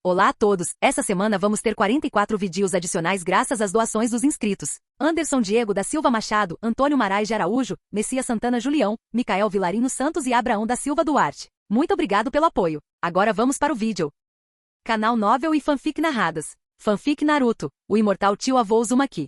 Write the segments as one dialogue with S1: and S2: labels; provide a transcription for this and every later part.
S1: Olá a todos, essa semana vamos ter 44 vídeos adicionais graças às doações dos inscritos. Anderson Diego da Silva Machado, Antônio Marais de Araújo, Messias Santana Julião, Micael Vilarinho Santos e Abraão da Silva Duarte. Muito obrigado pelo apoio. Agora vamos para o vídeo. Canal Novel e Fanfic Narradas. Fanfic Naruto, o imortal tio avô Uzumaki.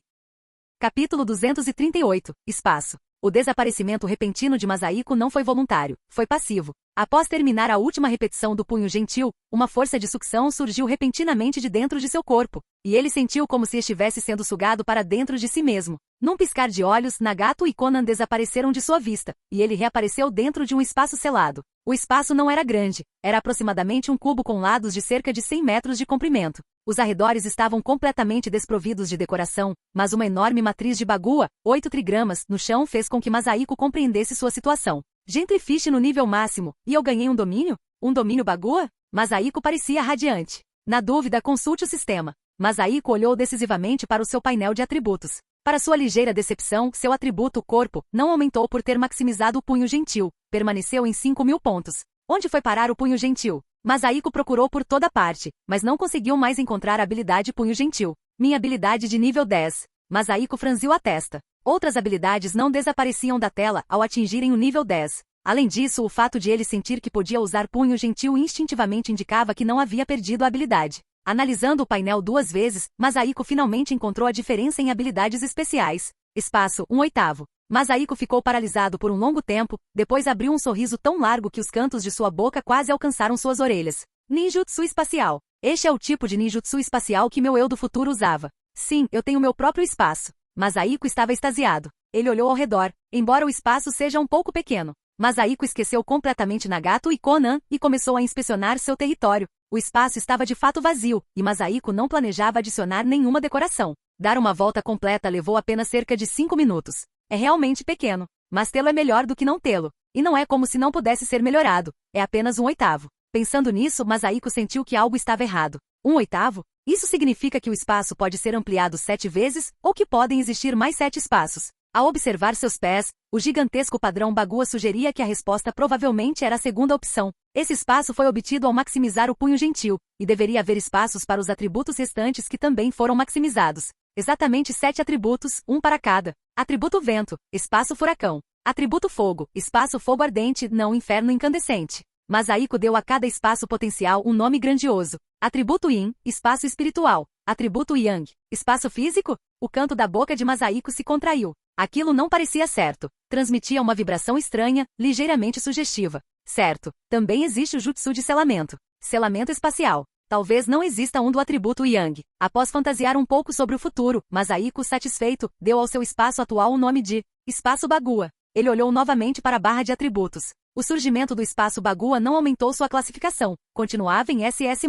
S1: Capítulo 238, Espaço. O desaparecimento repentino de Masahiko não foi voluntário, foi passivo. Após terminar a última repetição do punho gentil, uma força de sucção surgiu repentinamente de dentro de seu corpo, e ele sentiu como se estivesse sendo sugado para dentro de si mesmo. Num piscar de olhos, Nagato e Conan desapareceram de sua vista, e ele reapareceu dentro de um espaço selado. O espaço não era grande, era aproximadamente um cubo com lados de cerca de 100 metros de comprimento. Os arredores estavam completamente desprovidos de decoração, mas uma enorme matriz de bagua, 8 trigramas, no chão fez com que Masahiko compreendesse sua situação. Gentlefish no nível máximo, e eu ganhei um domínio? Um domínio bagua? Masahiko parecia radiante. Na dúvida, consulte o sistema. Masahiko olhou decisivamente para o seu painel de atributos. Para sua ligeira decepção, seu atributo corpo não aumentou por ter maximizado o punho gentil, permaneceu em 5.000 pontos. Onde foi parar o punho gentil? Masahiko procurou por toda parte, mas não conseguiu mais encontrar a habilidade punho gentil. Minha habilidade de nível 10. Masahiko franziu a testa. Outras habilidades não desapareciam da tela ao atingirem o nível 10. Além disso, o fato de ele sentir que podia usar punho gentil instintivamente indicava que não havia perdido a habilidade. Analisando o painel 2 vezes, Masahiko finalmente encontrou a diferença em habilidades especiais. Espaço, 1/8. Masahiko ficou paralisado por um longo tempo, depois abriu um sorriso tão largo que os cantos de sua boca quase alcançaram suas orelhas. Ninjutsu espacial. Este é o tipo de ninjutsu espacial que meu eu do futuro usava. Sim, eu tenho meu próprio espaço. Masahiko estava extasiado. Ele olhou ao redor, embora o espaço seja um pouco pequeno. Masahiko esqueceu completamente Nagato e Conan, e começou a inspecionar seu território. O espaço estava de fato vazio, e Masahiko não planejava adicionar nenhuma decoração. Dar uma volta completa levou apenas cerca de 5 minutos. É realmente pequeno, mas tê-lo é melhor do que não tê-lo. E não é como se não pudesse ser melhorado, é apenas 1/8. Pensando nisso, Masahiko sentiu que algo estava errado. 1/8? Isso significa que o espaço pode ser ampliado 7 vezes, ou que podem existir mais 7 espaços. Ao observar seus pés, o gigantesco padrão Bagua sugeria que a resposta provavelmente era a segunda opção. Esse espaço foi obtido ao maximizar o punho gentil, e deveria haver espaços para os atributos restantes que também foram maximizados. Exatamente 7 atributos, um para cada. Atributo vento, espaço furacão. Atributo fogo, espaço fogo ardente, não inferno incandescente. Masahiko deu a cada espaço potencial um nome grandioso. Atributo yin, espaço espiritual. Atributo yang, espaço físico? O canto da boca de Masahiko se contraiu. Aquilo não parecia certo. Transmitia uma vibração estranha, ligeiramente sugestiva. Certo, também existe o jutsu de selamento. Selamento espacial. Talvez não exista um do atributo Yang. Após fantasiar um pouco sobre o futuro, Masahiko, satisfeito, deu ao seu espaço atual o nome de Espaço Bagua. Ele olhou novamente para a barra de atributos. O surgimento do espaço Bagua não aumentou sua classificação, continuava em SS+.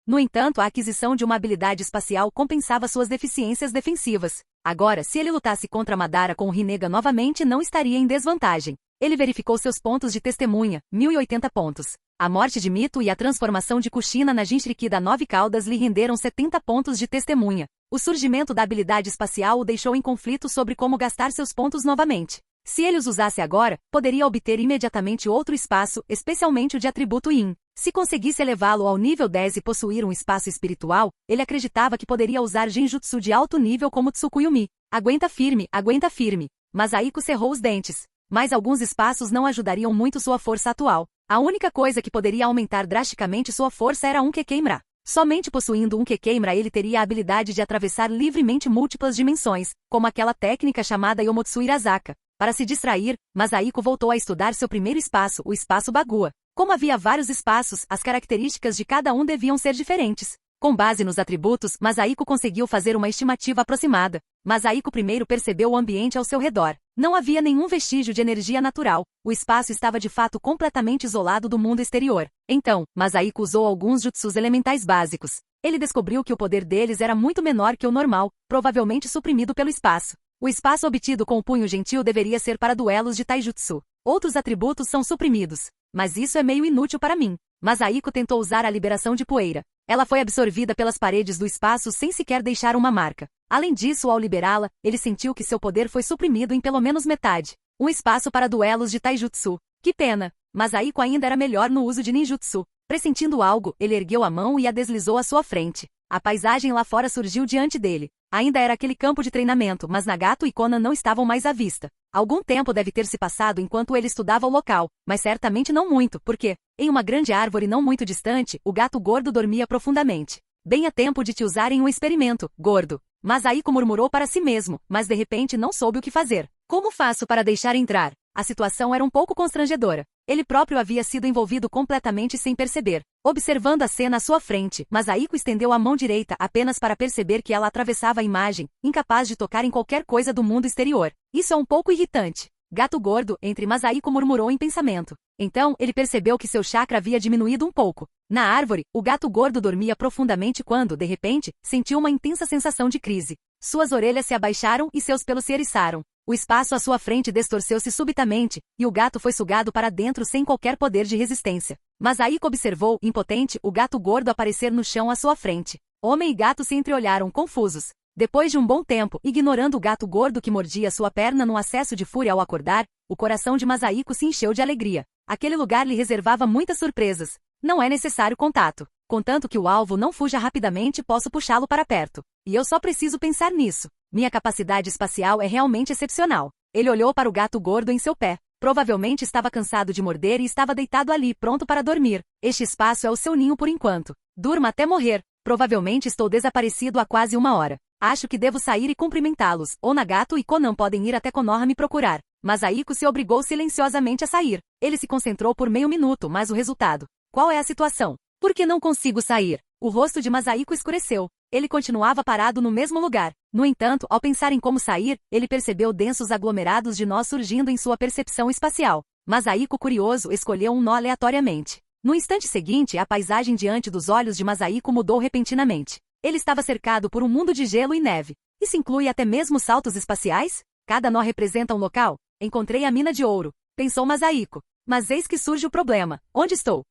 S1: No entanto, a aquisição de uma habilidade espacial compensava suas deficiências defensivas. Agora, se ele lutasse contra Madara com o Rinnegan novamente, não estaria em desvantagem. Ele verificou seus pontos de testemunha, 1080 pontos. A morte de Mito e a transformação de Kushina na Jinchuriki da 9 caudas lhe renderam 70 pontos de testemunha. O surgimento da habilidade espacial o deixou em conflito sobre como gastar seus pontos novamente. Se ele os usasse agora, poderia obter imediatamente outro espaço, especialmente o de atributo Yin. Se conseguisse elevá-lo ao nível 10 e possuir um espaço espiritual, ele acreditava que poderia usar genjutsu de alto nível como Tsukuyumi. Aguenta firme, aguenta firme. Masahiko cerrou os dentes. Mas alguns espaços não ajudariam muito sua força atual. A única coisa que poderia aumentar drasticamente sua força era um Kekkei-mra. Somente possuindo um Kekkei-mra ele teria a habilidade de atravessar livremente múltiplas dimensões, como aquela técnica chamada Yomotsu Irazaka. Para se distrair, Masahiko voltou a estudar seu primeiro espaço, o espaço Bagua. Como havia vários espaços, as características de cada um deviam ser diferentes. Com base nos atributos, Masahiko conseguiu fazer uma estimativa aproximada. Masahiko primeiro percebeu o ambiente ao seu redor. Não havia nenhum vestígio de energia natural. O espaço estava de fato completamente isolado do mundo exterior. Então, Masahiko usou alguns jutsus elementais básicos. Ele descobriu que o poder deles era muito menor que o normal, provavelmente suprimido pelo espaço. O espaço obtido com o punho gentil deveria ser para duelos de taijutsu. Outros atributos são suprimidos. Mas isso é meio inútil para mim. Masahiko tentou usar a liberação de poeira. Ela foi absorvida pelas paredes do espaço sem sequer deixar uma marca. Além disso, ao liberá-la, ele sentiu que seu poder foi suprimido em pelo menos metade. Um espaço para duelos de taijutsu. Que pena! Masahiko ainda era melhor no uso de ninjutsu. Pressentindo algo, ele ergueu a mão e a deslizou à sua frente. A paisagem lá fora surgiu diante dele. Ainda era aquele campo de treinamento, mas Nagato e Conan não estavam mais à vista. Algum tempo deve ter se passado enquanto ele estudava o local, mas certamente não muito, porque, em uma grande árvore não muito distante, o gato gordo dormia profundamente. Bem a tempo de te usar em um experimento, gordo. Masahiko murmurou para si mesmo, mas de repente não soube o que fazer. Como faço para deixar entrar? A situação era um pouco constrangedora. Ele próprio havia sido envolvido completamente sem perceber. Observando a cena à sua frente, Masahiko estendeu a mão direita apenas para perceber que ela atravessava a imagem, incapaz de tocar em qualquer coisa do mundo exterior. Isso é um pouco irritante. Gato gordo, entre Masahiko murmurou em pensamento. Então, ele percebeu que seu chakra havia diminuído um pouco. Na árvore, o gato gordo dormia profundamente quando, de repente, sentiu uma intensa sensação de crise. Suas orelhas se abaixaram e seus pelos se eriçaram. O espaço à sua frente distorceu-se subitamente, e o gato foi sugado para dentro sem qualquer poder de resistência. Masahiko observou, impotente, o gato gordo aparecer no chão à sua frente. Homem e gato se entreolharam, confusos. Depois de um bom tempo, ignorando o gato gordo que mordia sua perna num acesso de fúria ao acordar, o coração de Masahiko se encheu de alegria. Aquele lugar lhe reservava muitas surpresas. Não é necessário contato. Contanto que o alvo não fuja rapidamente, posso puxá-lo para perto. E eu só preciso pensar nisso. Minha capacidade espacial é realmente excepcional. Ele olhou para o gato gordo em seu pé. Provavelmente estava cansado de morder e estava deitado ali, pronto para dormir. Este espaço é o seu ninho por enquanto. Durma até morrer. Provavelmente estou desaparecido há quase 1 hora. Acho que devo sair e cumprimentá-los, ou Nagato e Conan podem ir até Konoha me procurar. Masahiko se obrigou silenciosamente a sair. Ele se concentrou por meio minuto, mas o resultado? Qual é a situação? Por que não consigo sair? O rosto de Masahiko escureceu. Ele continuava parado no mesmo lugar. No entanto, ao pensar em como sair, ele percebeu densos aglomerados de nós surgindo em sua percepção espacial. Masahiko, curioso, escolheu um nó aleatoriamente. No instante seguinte, a paisagem diante dos olhos de Masahiko mudou repentinamente. Ele estava cercado por um mundo de gelo e neve. Isso inclui até mesmo saltos espaciais? Cada nó representa um local? Encontrei a mina de ouro, pensou Masahiko. Mas eis que surge o problema. Onde estou?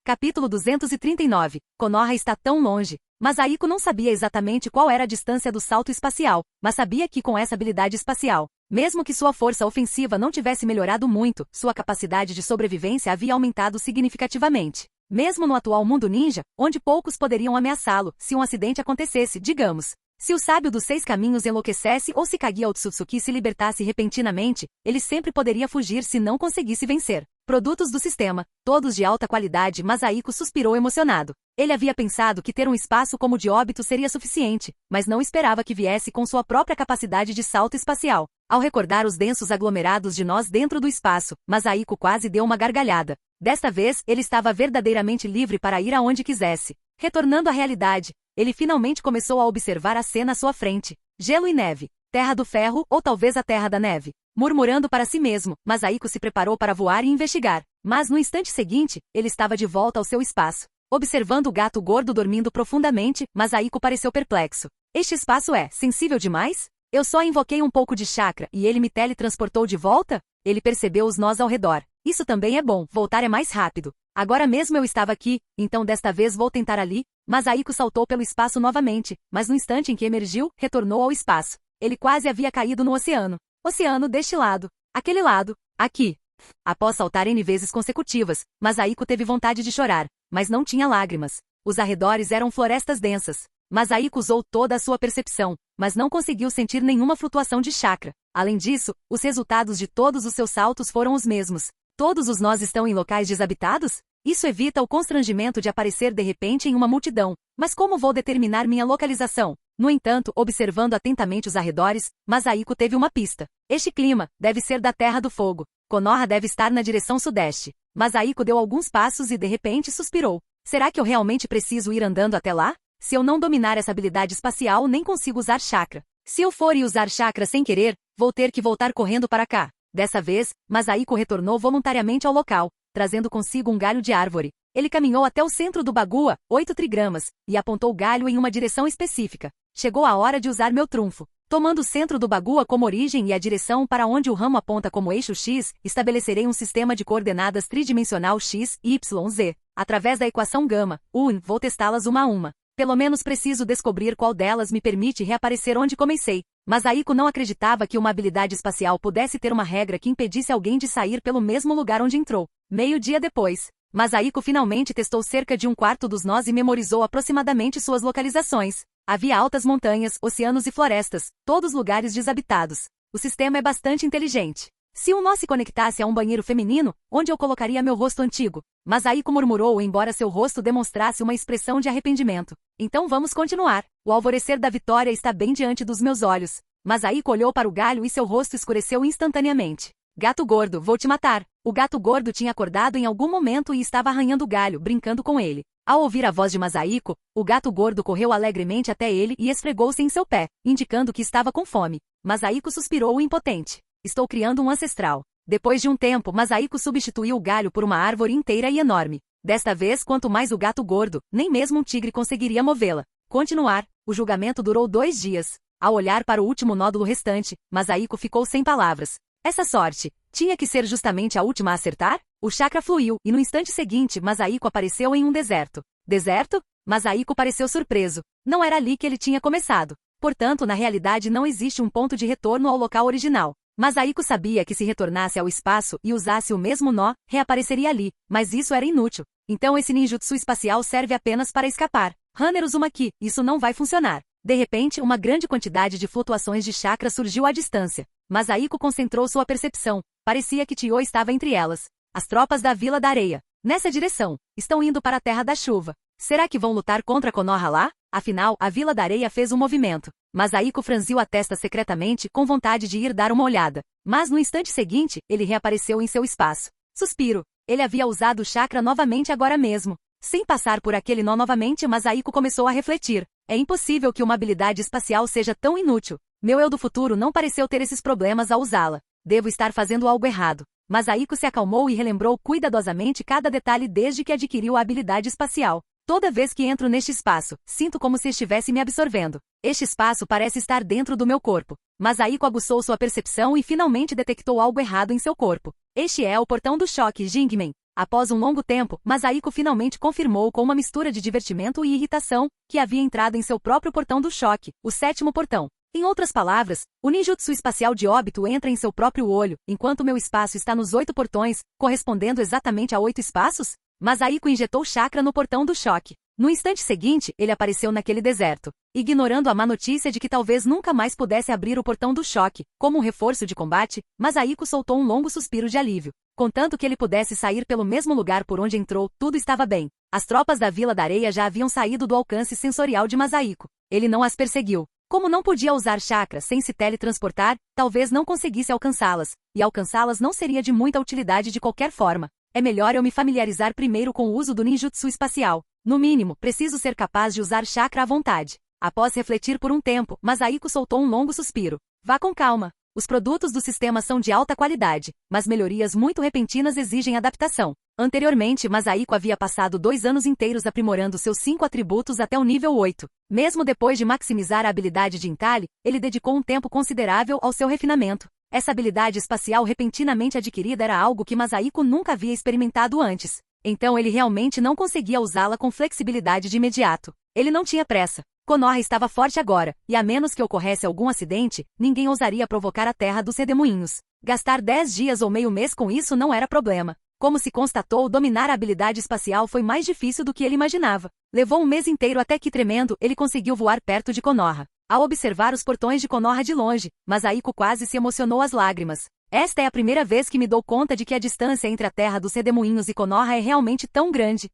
S1: Capítulo 239. Konoha está tão longe. Masahiko não sabia exatamente qual era a distância do salto espacial, mas sabia que com essa habilidade espacial, mesmo que sua força ofensiva não tivesse melhorado muito, sua capacidade de sobrevivência havia aumentado significativamente. Mesmo no atual mundo ninja, onde poucos poderiam ameaçá-lo, se um acidente acontecesse, digamos. Se o sábio dos 6 caminhos enlouquecesse ou se Kage Otsutsuki se libertasse repentinamente, ele sempre poderia fugir se não conseguisse vencer. Produtos do sistema, todos de alta qualidade. Masahiko suspirou emocionado. Ele havia pensado que ter um espaço como o de óbito seria suficiente, mas não esperava que viesse com sua própria capacidade de salto espacial. Ao recordar os densos aglomerados de nós dentro do espaço, Masahiko quase deu uma gargalhada. Desta vez, ele estava verdadeiramente livre para ir aonde quisesse. Retornando à realidade, ele finalmente começou a observar a cena à sua frente. Gelo e neve. Terra do ferro, ou talvez a terra da neve. Murmurando para si mesmo, Masahiko se preparou para voar e investigar. Mas no instante seguinte, ele estava de volta ao seu espaço. Observando o gato gordo dormindo profundamente, Masahiko pareceu perplexo. Este espaço é sensível demais? Eu só invoquei um pouco de chakra e ele me teletransportou de volta? Ele percebeu os nós ao redor. Isso também é bom, voltar é mais rápido. Agora mesmo eu estava aqui, então desta vez vou tentar ali. Masahiko saltou pelo espaço novamente, mas no instante em que emergiu, retornou ao espaço. Ele quase havia caído no oceano. Oceano deste lado. Aquele lado. Aqui. Após saltar N vezes consecutivas, Masahiko teve vontade de chorar, mas não tinha lágrimas. Os arredores eram florestas densas. Masahiko usou toda a sua percepção, mas não conseguiu sentir nenhuma flutuação de chakra. Além disso, os resultados de todos os seus saltos foram os mesmos. Todos os nós estão em locais desabitados? Isso evita o constrangimento de aparecer de repente em uma multidão. Mas como vou determinar minha localização? No entanto, observando atentamente os arredores, Masahiko teve uma pista. Este clima deve ser da Terra do Fogo. Konoha deve estar na direção sudeste. Masahiko deu alguns passos e de repente suspirou. Será que eu realmente preciso ir andando até lá? Se eu não dominar essa habilidade espacial, nem consigo usar chakra. Se eu for e usar chakra sem querer, vou ter que voltar correndo para cá. Dessa vez, Masahiko retornou voluntariamente ao local, trazendo consigo um galho de árvore. Ele caminhou até o centro do bagua, 8 trigramas, e apontou o galho em uma direção específica. Chegou a hora de usar meu trunfo. Tomando o centro do bagua como origem e a direção para onde o ramo aponta como eixo X, estabelecerei um sistema de coordenadas tridimensional X, Y, Z. Através da equação gama, vou testá-las uma a uma. Pelo menos preciso descobrir qual delas me permite reaparecer onde comecei. Masahiko não acreditava que uma habilidade espacial pudesse ter uma regra que impedisse alguém de sair pelo mesmo lugar onde entrou. Meio-dia depois, Masahiko finalmente testou cerca de um quarto dos nós e memorizou aproximadamente suas localizações. Havia altas montanhas, oceanos e florestas, todos lugares desabitados. O sistema é bastante inteligente. Se um nó se conectasse a um banheiro feminino, onde eu colocaria meu rosto antigo? Masahiko murmurou, embora seu rosto demonstrasse uma expressão de arrependimento. Então vamos continuar. O alvorecer da vitória está bem diante dos meus olhos. Masahiko olhou para o galho e seu rosto escureceu instantaneamente. Gato gordo, vou te matar. O gato gordo tinha acordado em algum momento e estava arranhando o galho, brincando com ele. Ao ouvir a voz de Masahiko, o gato gordo correu alegremente até ele e esfregou-se em seu pé, indicando que estava com fome. Masahiko suspirou impotente. Estou criando um ancestral. Depois de um tempo, Masahiko substituiu o galho por uma árvore inteira e enorme. Desta vez, quanto mais o gato gordo, nem mesmo um tigre conseguiria movê-la. Continuar. O julgamento durou 2 dias. Ao olhar para o último nódulo restante, Masahiko ficou sem palavras. Essa sorte tinha que ser justamente a última a acertar? O chakra fluiu, e no instante seguinte, Masahiko apareceu em um deserto. Deserto? Masahiko pareceu surpreso. Não era ali que ele tinha começado. Portanto, na realidade não existe um ponto de retorno ao local original. Masahiko sabia que se retornasse ao espaço e usasse o mesmo nó, reapareceria ali, mas isso era inútil. Então esse ninjutsu espacial serve apenas para escapar. Hanner Uzumaki, isso não vai funcionar. De repente, uma grande quantidade de flutuações de chakra surgiu à distância. Masahiko concentrou sua percepção. Parecia que Tio estava entre elas. As tropas da Vila da Areia. Nessa direção. Estão indo para a Terra da Chuva. Será que vão lutar contra Konoha lá? Afinal, a Vila da Areia fez um movimento. Masahiko franziu a testa secretamente, com vontade de ir dar uma olhada. Mas no instante seguinte, ele reapareceu em seu espaço. Suspiro. Ele havia usado o chakra novamente agora mesmo. Sem passar por aquele nó novamente, Masahiko começou a refletir. É impossível que uma habilidade espacial seja tão inútil. Meu eu do futuro não pareceu ter esses problemas ao usá-la. Devo estar fazendo algo errado. Masahiko se acalmou e relembrou cuidadosamente cada detalhe desde que adquiriu a habilidade espacial. Toda vez que entro neste espaço, sinto como se estivesse me absorvendo. Este espaço parece estar dentro do meu corpo. Masahiko aguçou sua percepção e finalmente detectou algo errado em seu corpo. Este é o portão do choque, Jingmen. Após um longo tempo, Masahiko finalmente confirmou com uma mistura de divertimento e irritação que havia entrado em seu próprio portão do choque, o 7º portão. Em outras palavras, o ninjutsu espacial de óbito entra em seu próprio olho, enquanto meu espaço está nos 8 portões, correspondendo exatamente a 8 espaços? Masahiko injetou chakra no portão do choque. No instante seguinte, ele apareceu naquele deserto. Ignorando a má notícia de que talvez nunca mais pudesse abrir o portão do choque, como um reforço de combate, Masahiko soltou um longo suspiro de alívio. Contanto que ele pudesse sair pelo mesmo lugar por onde entrou, tudo estava bem. As tropas da Vila da Areia já haviam saído do alcance sensorial de Masahiko. Ele não as perseguiu. Como não podia usar chakra sem se teletransportar, talvez não conseguisse alcançá-las, e alcançá-las não seria de muita utilidade de qualquer forma. É melhor eu me familiarizar primeiro com o uso do ninjutsu espacial. No mínimo, preciso ser capaz de usar chakra à vontade. Após refletir por um tempo, Masahiko soltou um longo suspiro. Vá com calma. Os produtos do sistema são de alta qualidade, mas melhorias muito repentinas exigem adaptação. Anteriormente, Masahiko havia passado 2 anos inteiros aprimorando seus 5 atributos até o nível 8. Mesmo depois de maximizar a habilidade de entalhe, ele dedicou um tempo considerável ao seu refinamento. Essa habilidade espacial repentinamente adquirida era algo que Masahiko nunca havia experimentado antes. Então ele realmente não conseguia usá-la com flexibilidade de imediato. Ele não tinha pressa. Konoha estava forte agora, e a menos que ocorresse algum acidente, ninguém ousaria provocar a Terra dos Redemoinhos. Gastar 10 dias ou meio mês com isso não era problema. Como se constatou, dominar a habilidade espacial foi mais difícil do que ele imaginava. Levou um mês inteiro até que, tremendo, ele conseguiu voar perto de Konoha. Ao observar os portões de Konoha de longe, Masahiko quase se emocionou às lágrimas. Esta é a primeira vez que me dou conta de que a distância entre a Terra dos Redemoinhos e Konoha é realmente tão grande.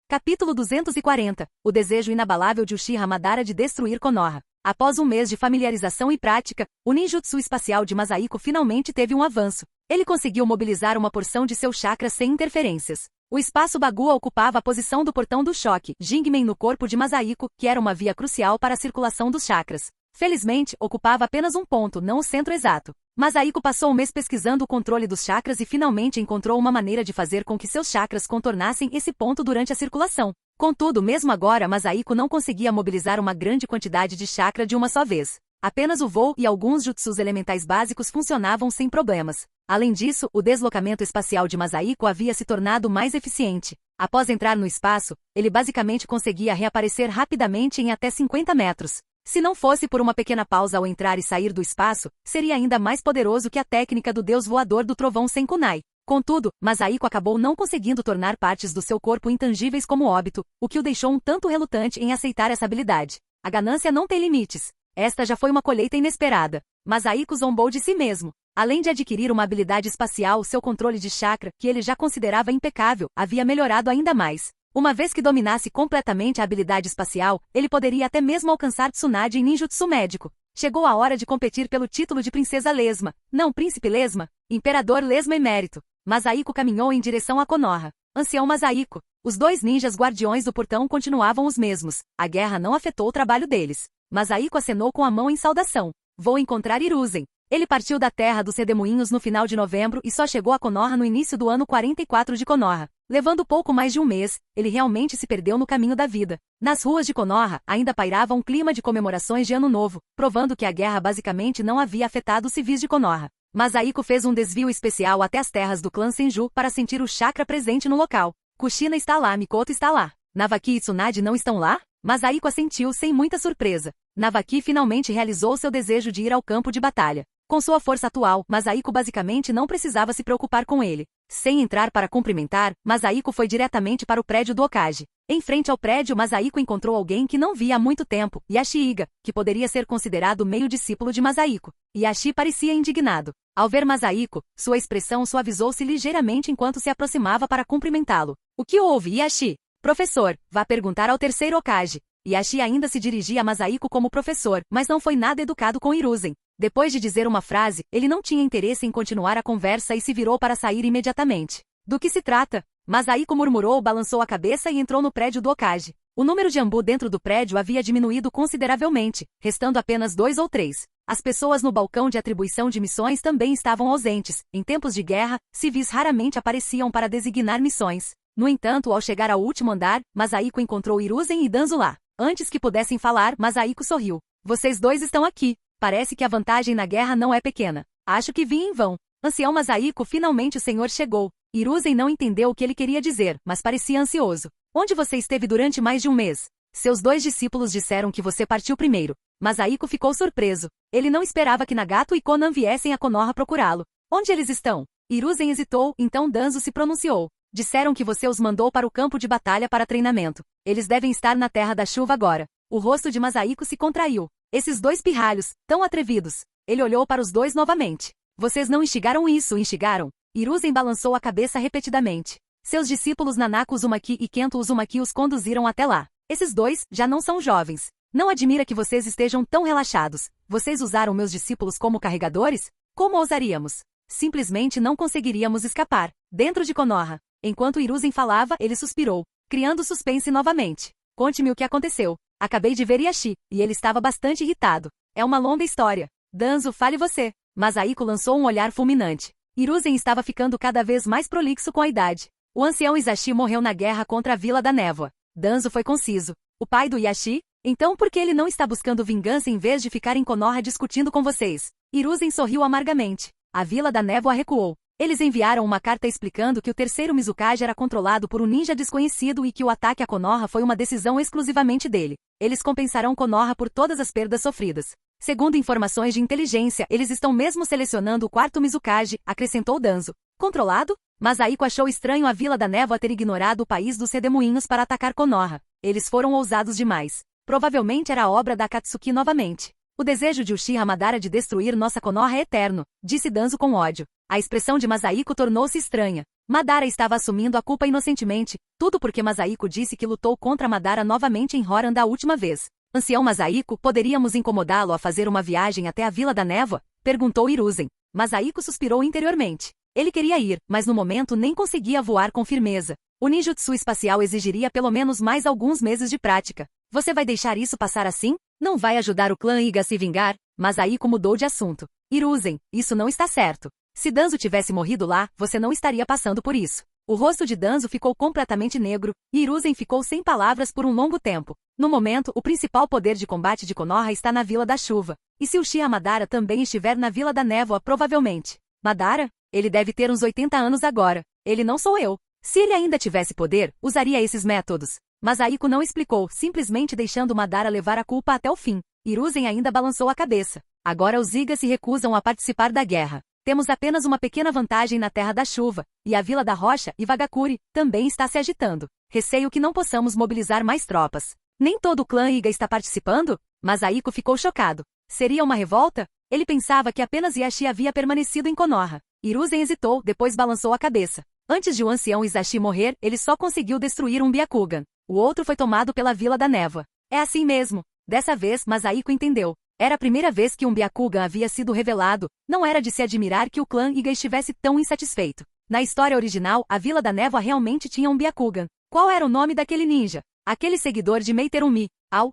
S1: Capítulo 240. O desejo inabalável de Uchiha Madara de destruir Konoha. Após um mês de familiarização e prática, o ninjutsu espacial de Masahiko finalmente teve um avanço. Ele conseguiu mobilizar uma porção de seu chakra sem interferências. O espaço Bagua ocupava a posição do portão do choque, Jingmen no corpo de Masahiko, que era uma via crucial para a circulação dos chakras. Felizmente, ocupava apenas um ponto, não o centro exato. Masahiko passou um mês pesquisando o controle dos chakras e finalmente encontrou uma maneira de fazer com que seus chakras contornassem esse ponto durante a circulação. Contudo, mesmo agora, Masahiko não conseguia mobilizar uma grande quantidade de chakra de uma só vez. Apenas o voo e alguns jutsus elementais básicos funcionavam sem problemas. Além disso, o deslocamento espacial de Masahiko havia se tornado mais eficiente. Após entrar no espaço, ele basicamente conseguia reaparecer rapidamente em até 50 metros. Se não fosse por uma pequena pausa ao entrar e sair do espaço, seria ainda mais poderoso que a técnica do deus voador do trovão sem kunai. Contudo, Masahiko acabou não conseguindo tornar partes do seu corpo intangíveis como óbito, o que o deixou um tanto relutante em aceitar essa habilidade. A ganância não tem limites. Esta já foi uma colheita inesperada. Masahiko zombou de si mesmo. Além de adquirir uma habilidade espacial, seu controle de chakra, que ele já considerava impecável, havia melhorado ainda mais. Uma vez que dominasse completamente a habilidade espacial, ele poderia até mesmo alcançar Tsunade em ninjutsu médico. Chegou a hora de competir pelo título de Princesa Lesma. Não, Príncipe Lesma. Imperador Lesma Emérito. Masahiko caminhou em direção a Konoha. Ancião Masahiko. Os dois ninjas guardiões do portão continuavam os mesmos. A guerra não afetou o trabalho deles. Masahiko acenou com a mão em saudação. Vou encontrar Hiruzen. Ele partiu da terra dos redemoinhos no final de novembro e só chegou a Konoha no início do ano 44 de Konoha. Levando pouco mais de um mês, ele realmente se perdeu no caminho da vida. Nas ruas de Konoha, ainda pairava um clima de comemorações de Ano Novo, provando que a guerra basicamente não havia afetado os civis de Konoha. Masahiko fez um desvio especial até as terras do clã Senju para sentir o chakra presente no local. Kushina está lá, Mikoto está lá. Navaki e Tsunade não estão lá? Masahiko assentiu sem muita surpresa. Navaki finalmente realizou seu desejo de ir ao campo de batalha. Com sua força atual, Masahiko basicamente não precisava se preocupar com ele. Sem entrar para cumprimentar, Masahiko foi diretamente para o prédio do Hokage. Em frente ao prédio, Masahiko encontrou alguém que não via há muito tempo, Yashi Iga, que poderia ser considerado meio discípulo de Masahiko. Yashi parecia indignado. Ao ver Masahiko, sua expressão suavizou-se ligeiramente enquanto se aproximava para cumprimentá-lo. O que houve, Yashi? Professor, vá perguntar ao terceiro Hokage. Yashi ainda se dirigia a Masahiko como professor, mas não foi nada educado com Hiruzen. Depois de dizer uma frase, ele não tinha interesse em continuar a conversa e se virou para sair imediatamente. Do que se trata? Masahiko murmurou, balançou a cabeça e entrou no prédio do Hokage. O número de Anbu dentro do prédio havia diminuído consideravelmente, restando apenas 2 ou 3. As pessoas no balcão de atribuição de missões também estavam ausentes. Em tempos de guerra, civis raramente apareciam para designar missões. No entanto, ao chegar ao último andar, Masahiko encontrou Hiruzen e Danzo lá. Antes que pudessem falar, Masahiko sorriu. Vocês dois estão aqui. Parece que a vantagem na guerra não é pequena. Acho que vim em vão. Ancião Masahiko, finalmente o senhor chegou. Hiruzen não entendeu o que ele queria dizer, mas parecia ansioso. Onde você esteve durante mais de um mês? Seus 2 discípulos disseram que você partiu primeiro. Masahiko ficou surpreso. Ele não esperava que Nagato e Konan viessem a Konoha procurá-lo. Onde eles estão? Hiruzen hesitou, então Danzo se pronunciou. Disseram que você os mandou para o campo de batalha para treinamento. Eles devem estar na Terra da Chuva agora. O rosto de Masahiko se contraiu. Esses 2 pirralhos, tão atrevidos. Ele olhou para os 2 novamente. Vocês não instigaram isso, instigaram? Hiruzen balançou a cabeça repetidamente. Seus discípulos Nanako Uzumaki e Kento Uzumaki os conduziram até lá. Esses 2 já não são jovens. Não admira que vocês estejam tão relaxados. Vocês usaram meus discípulos como carregadores? Como ousaríamos? Simplesmente não conseguiríamos escapar. Dentro de Konoha. Enquanto Hiruzen falava, ele suspirou, criando suspense novamente. Conte-me o que aconteceu. Acabei de ver Yashi, e ele estava bastante irritado. É uma longa história. Danzo, fale você. Masahiko lançou um olhar fulminante. Hiruzen estava ficando cada vez mais prolixo com a idade. O ancião Isashi morreu na guerra contra a Vila da Névoa. Danzo foi conciso. O pai do Yashi? Então por que ele não está buscando vingança em vez de ficar em Konoha discutindo com vocês? Hiruzen sorriu amargamente. A Vila da Névoa recuou. Eles enviaram uma carta explicando que o terceiro Mizukage era controlado por um ninja desconhecido e que o ataque a Konoha foi uma decisão exclusivamente dele. Eles compensarão Konoha por todas as perdas sofridas. Segundo informações de inteligência, eles estão mesmo selecionando o quarto Mizukage, acrescentou Danzo. Controlado? Masahiko achou estranho a Vila da Névoa ter ignorado o país dos redemoinhos para atacar Konoha. Eles foram ousados demais. Provavelmente era obra da Akatsuki novamente. O desejo de Uchiha Madara de destruir nossa Konoha é eterno, disse Danzo com ódio. A expressão de Masahiko tornou-se estranha. Madara estava assumindo a culpa inocentemente, tudo porque Masahiko disse que lutou contra Madara novamente em Horan da última vez. Ancião Masahiko, poderíamos incomodá-lo a fazer uma viagem até a Vila da Névoa? Perguntou Hiruzen. Masahiko suspirou interiormente. Ele queria ir, mas no momento nem conseguia voar com firmeza. O ninjutsu espacial exigiria pelo menos mais alguns meses de prática. Você vai deixar isso passar assim? Não vai ajudar o clã Iga a se vingar? Masahiko mudou de assunto. Hiruzen, isso não está certo. Se Danzo tivesse morrido lá, você não estaria passando por isso. O rosto de Danzo ficou completamente negro, e Hiruzen ficou sem palavras por um longo tempo. No momento, o principal poder de combate de Konoha está na Vila da Chuva. E se Uchiha Madara também estiver na Vila da Névoa, provavelmente. Madara? Ele deve ter uns 80 anos agora. Ele não sou eu. Se ele ainda tivesse poder, usaria esses métodos. Masahiko não explicou, simplesmente deixando Madara levar a culpa até o fim. Hiruzen ainda balançou a cabeça. Agora os Iga se recusam a participar da guerra. Temos apenas uma pequena vantagem na Terra da Chuva, e a Vila da Rocha, Iwagakure, também está se agitando. Receio que não possamos mobilizar mais tropas. Nem todo o clã Iga está participando? Masahiko ficou chocado. Seria uma revolta? Ele pensava que apenas Yashi havia permanecido em Konoha. Hiruzen hesitou, depois balançou a cabeça. Antes de o ancião Izashi morrer, ele só conseguiu destruir um Byakugan. O outro foi tomado pela Vila da Névoa. É assim mesmo. Dessa vez, Masahiko entendeu. Era a primeira vez que um Byakugan havia sido revelado. Não era de se admirar que o clã Iga estivesse tão insatisfeito. Na história original, a Vila da Névoa realmente tinha um Byakugan. Qual era o nome daquele ninja? Aquele seguidor de Meiterumi.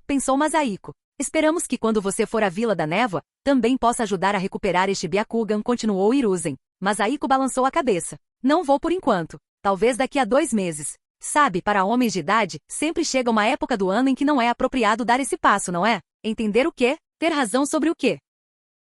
S1: Pensou Masahiko. Esperamos que quando você for à Vila da Névoa, também possa ajudar a recuperar este Byakugan, continuou Hiruzen. Masahiko balançou a cabeça. Não vou por enquanto. Talvez daqui a 2 meses. Sabe, para homens de idade, sempre chega uma época do ano em que não é apropriado dar esse passo, não é? Entender o quê? Ter razão sobre o quê?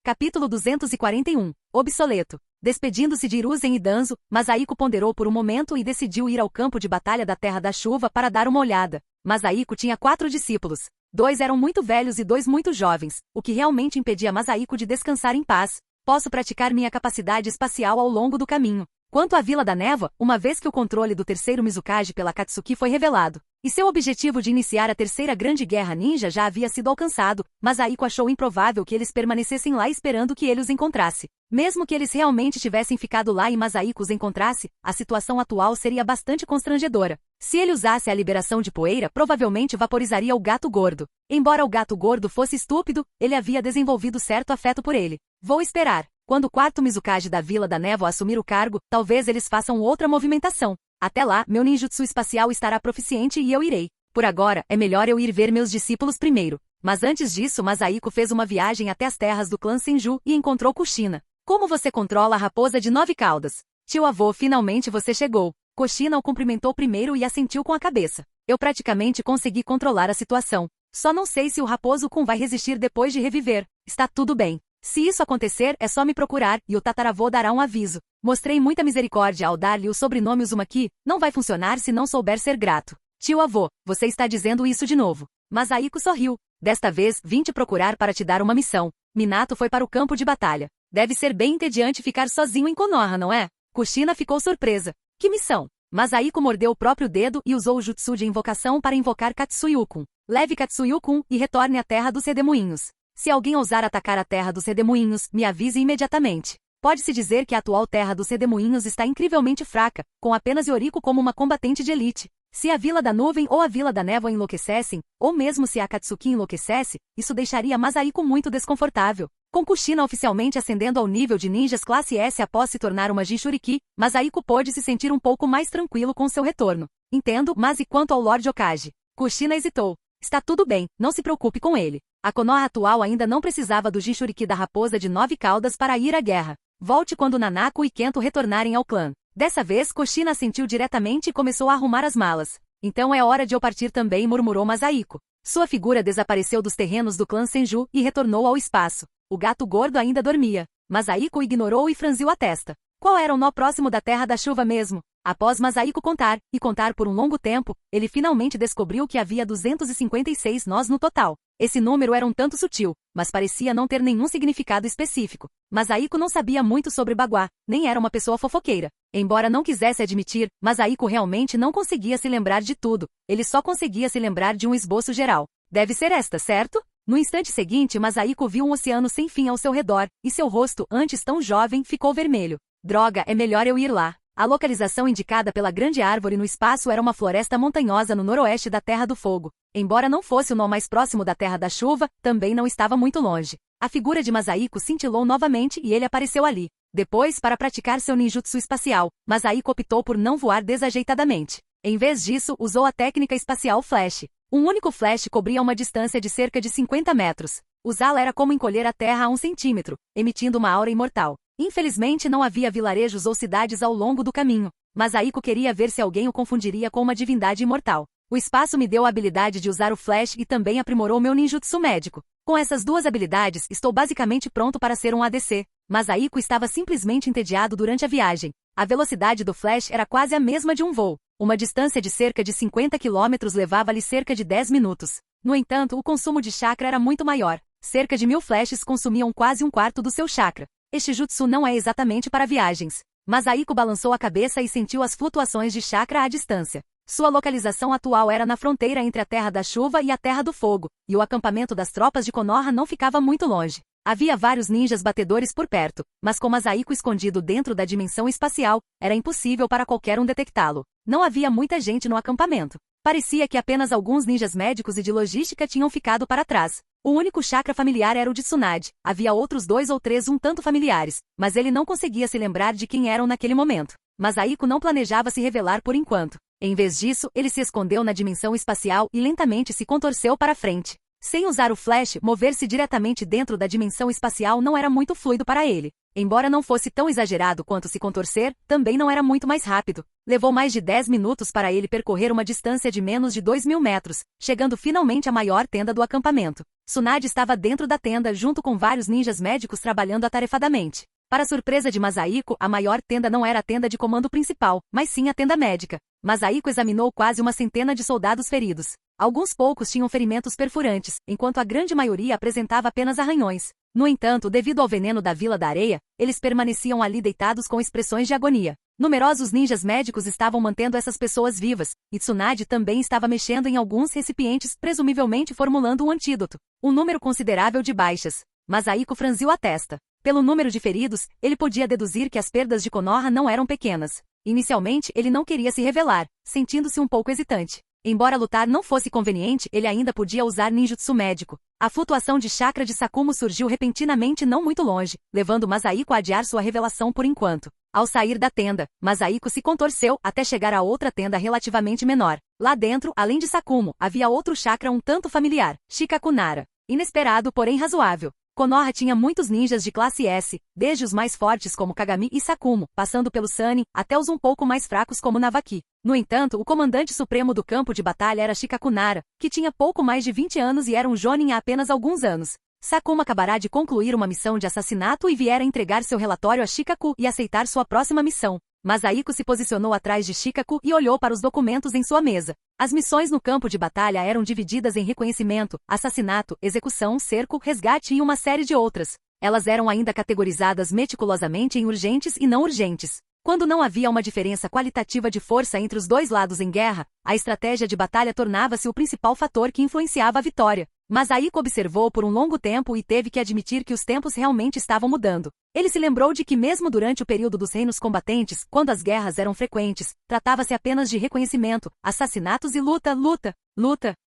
S1: Capítulo 241. Obsoleto. Despedindo-se de Hiruzen e Danzo, Masahiko ponderou por um momento e decidiu ir ao campo de batalha da Terra da Chuva para dar uma olhada. Masahiko tinha 4 discípulos. 2 eram muito velhos e 2 muito jovens, o que realmente impedia Masahiko de descansar em paz. Posso praticar minha capacidade espacial ao longo do caminho. Quanto à Vila da Névoa, uma vez que o controle do terceiro Mizukage pela Katsuki foi revelado, e seu objetivo de iniciar a terceira grande guerra ninja já havia sido alcançado, Masahiko achou improvável que eles permanecessem lá esperando que ele os encontrasse. Mesmo que eles realmente tivessem ficado lá e Masahiko os encontrasse, a situação atual seria bastante constrangedora. Se ele usasse a liberação de poeira, provavelmente vaporizaria o gato gordo. Embora o gato gordo fosse estúpido, ele havia desenvolvido certo afeto por ele. Vou esperar. Quando o quarto Mizukage da Vila da Névoa assumir o cargo, talvez eles façam outra movimentação. Até lá, meu ninjutsu espacial estará proficiente e eu irei. Por agora, é melhor eu ir ver meus discípulos primeiro. Mas antes disso, Masahiko fez uma viagem até as terras do clã Senju e encontrou Kushina. Como você controla a raposa de 9 caudas? Tio avô, finalmente você chegou. Kushina o cumprimentou primeiro e assentiu com a cabeça. Eu praticamente consegui controlar a situação. Só não sei se o raposo Kun vai resistir depois de reviver. Está tudo bem. Se isso acontecer, é só me procurar, e o tataravô dará um aviso. Mostrei muita misericórdia ao dar-lhe o sobrenome Uzumaki, não vai funcionar se não souber ser grato. Tio avô, você está dizendo isso de novo. Masahiko sorriu. Desta vez, vim te procurar para te dar uma missão. Minato foi para o campo de batalha. Deve ser bem entediante ficar sozinho em Konoha, não é? Kushina ficou surpresa. Que missão? Masahiko mordeu o próprio dedo e usou o jutsu de invocação para invocar Katsuyu-kun. Leve Katsuyu-kun e retorne à terra dos redemoinhos. Se alguém ousar atacar a terra dos redemoinhos, me avise imediatamente. Pode-se dizer que a atual terra dos redemoinhos está incrivelmente fraca, com apenas Yoriko como uma combatente de elite. Se a Vila da Nuvem ou a Vila da Névoa enlouquecessem, ou mesmo se a Akatsuki enlouquecesse, isso deixaria Masahiko muito desconfortável. Com Kushina oficialmente ascendendo ao nível de ninjas classe S após se tornar uma Jinchuriki, Masahiko pôde se sentir um pouco mais tranquilo com seu retorno. Entendo, mas e quanto ao Lord Hokage? Kushina hesitou. Está tudo bem, não se preocupe com ele. A Konoha atual ainda não precisava do Jinchuriki da raposa de 9 caudas para ir à guerra. Volte quando Nanako e Kento retornarem ao clã. Dessa vez, Kushina assentiu diretamente e começou a arrumar as malas. Então é hora de eu partir também, murmurou Masahiko. Sua figura desapareceu dos terrenos do clã Senju e retornou ao espaço. O gato gordo ainda dormia. Masahiko ignorou e franziu a testa. Qual era o nó próximo da Terra da Chuva mesmo? Após Masahiko contar, e contar por um longo tempo, ele finalmente descobriu que havia 256 nós no total. Esse número era um tanto sutil, mas parecia não ter nenhum significado específico. Masahiko não sabia muito sobre Bagua, nem era uma pessoa fofoqueira. Embora não quisesse admitir, Masahiko realmente não conseguia se lembrar de tudo. Ele só conseguia se lembrar de um esboço geral. Deve ser esta, certo? No instante seguinte, Masahiko viu um oceano sem fim ao seu redor, e seu rosto, antes tão jovem, ficou vermelho. Droga, é melhor eu ir lá. A localização indicada pela grande árvore no espaço era uma floresta montanhosa no noroeste da Terra do Fogo. Embora não fosse o nó mais próximo da Terra da Chuva, também não estava muito longe. A figura de Masahiko cintilou novamente e ele apareceu ali. Depois, para praticar seu ninjutsu espacial, Masahiko optou por não voar desajeitadamente. Em vez disso, usou a técnica espacial Flash. Um único flash cobria uma distância de cerca de 50 metros. Usá-la era como encolher a Terra a 1 centímetro, emitindo uma aura imortal. Infelizmente não havia vilarejos ou cidades ao longo do caminho. Masahiko queria ver se alguém o confundiria com uma divindade imortal. O espaço me deu a habilidade de usar o flash e também aprimorou meu ninjutsu médico. Com essas 2 habilidades, estou basicamente pronto para ser um ADC. Masahiko estava simplesmente entediado durante a viagem. A velocidade do flash era quase a mesma de um voo. Uma distância de cerca de 50 km levava-lhe cerca de 10 minutos. No entanto, o consumo de chakra era muito maior. Cerca de 1000 flashes consumiam quase um quarto do seu chakra. Este jutsu não é exatamente para viagens. Masahiko balançou a cabeça e sentiu as flutuações de chakra à distância. Sua localização atual era na fronteira entre a Terra da Chuva e a Terra do Fogo, e o acampamento das tropas de Konoha não ficava muito longe. Havia vários ninjas batedores por perto, mas com Masahiko escondido dentro da dimensão espacial, era impossível para qualquer um detectá-lo. Não havia muita gente no acampamento. Parecia que apenas alguns ninjas médicos e de logística tinham ficado para trás. O único chakra familiar era o de Tsunade. Havia outros 2 ou 3 um tanto familiares, mas ele não conseguia se lembrar de quem eram naquele momento. Masahiko não planejava se revelar por enquanto. Em vez disso, ele se escondeu na dimensão espacial e lentamente se contorceu para frente. Sem usar o flash, mover-se diretamente dentro da dimensão espacial não era muito fluido para ele. Embora não fosse tão exagerado quanto se contorcer, também não era muito mais rápido. Levou mais de 10 minutos para ele percorrer uma distância de menos de 2.000 metros, chegando finalmente à maior tenda do acampamento. Tsunade estava dentro da tenda junto com vários ninjas médicos trabalhando atarefadamente. Para surpresa de Masahiko, a maior tenda não era a tenda de comando principal, mas sim a tenda médica. Masahiko examinou quase uma centena de soldados feridos. Alguns poucos tinham ferimentos perfurantes, enquanto a grande maioria apresentava apenas arranhões. No entanto, devido ao veneno da Vila da Areia, eles permaneciam ali deitados com expressões de agonia. Numerosos ninjas médicos estavam mantendo essas pessoas vivas, e Tsunade também estava mexendo em alguns recipientes, presumivelmente formulando um antídoto. Um número considerável de baixas. Masahiko franziu a testa. Pelo número de feridos, ele podia deduzir que as perdas de Konoha não eram pequenas. Inicialmente, ele não queria se revelar, sentindo-se um pouco hesitante. Embora lutar não fosse conveniente, ele ainda podia usar ninjutsu médico. A flutuação de chakra de Sakumo surgiu repentinamente não muito longe, levando Masahiko a adiar sua revelação por enquanto. Ao sair da tenda, Masahiko se contorceu até chegar a outra tenda relativamente menor. Lá dentro, além de Sakumo, havia outro chakra um tanto familiar, Shikakunara. Inesperado, porém razoável. Konoha tinha muitos ninjas de classe S, desde os mais fortes como Kagami e Sakumo, passando pelo Sanin, até os um pouco mais fracos como Navaki. No entanto, o comandante supremo do campo de batalha era Shikakunara, que tinha pouco mais de 20 anos e era um jonin há apenas alguns anos. Sakumo acabará de concluir uma missão de assassinato e viera entregar seu relatório a Shikaku e aceitar sua próxima missão. Masahiko se posicionou atrás de Shikaku e olhou para os documentos em sua mesa. As missões no campo de batalha eram divididas em reconhecimento, assassinato, execução, cerco, resgate e uma série de outras. Elas eram ainda categorizadas meticulosamente em urgentes e não urgentes. Quando não havia uma diferença qualitativa de força entre os dois lados em guerra, a estratégia de batalha tornava-se o principal fator que influenciava a vitória. Masahiko observou por um longo tempo e teve que admitir que os tempos realmente estavam mudando. Ele se lembrou de que mesmo durante o período dos reinos combatentes, quando as guerras eram frequentes, tratava-se apenas de reconhecimento, assassinatos e luta.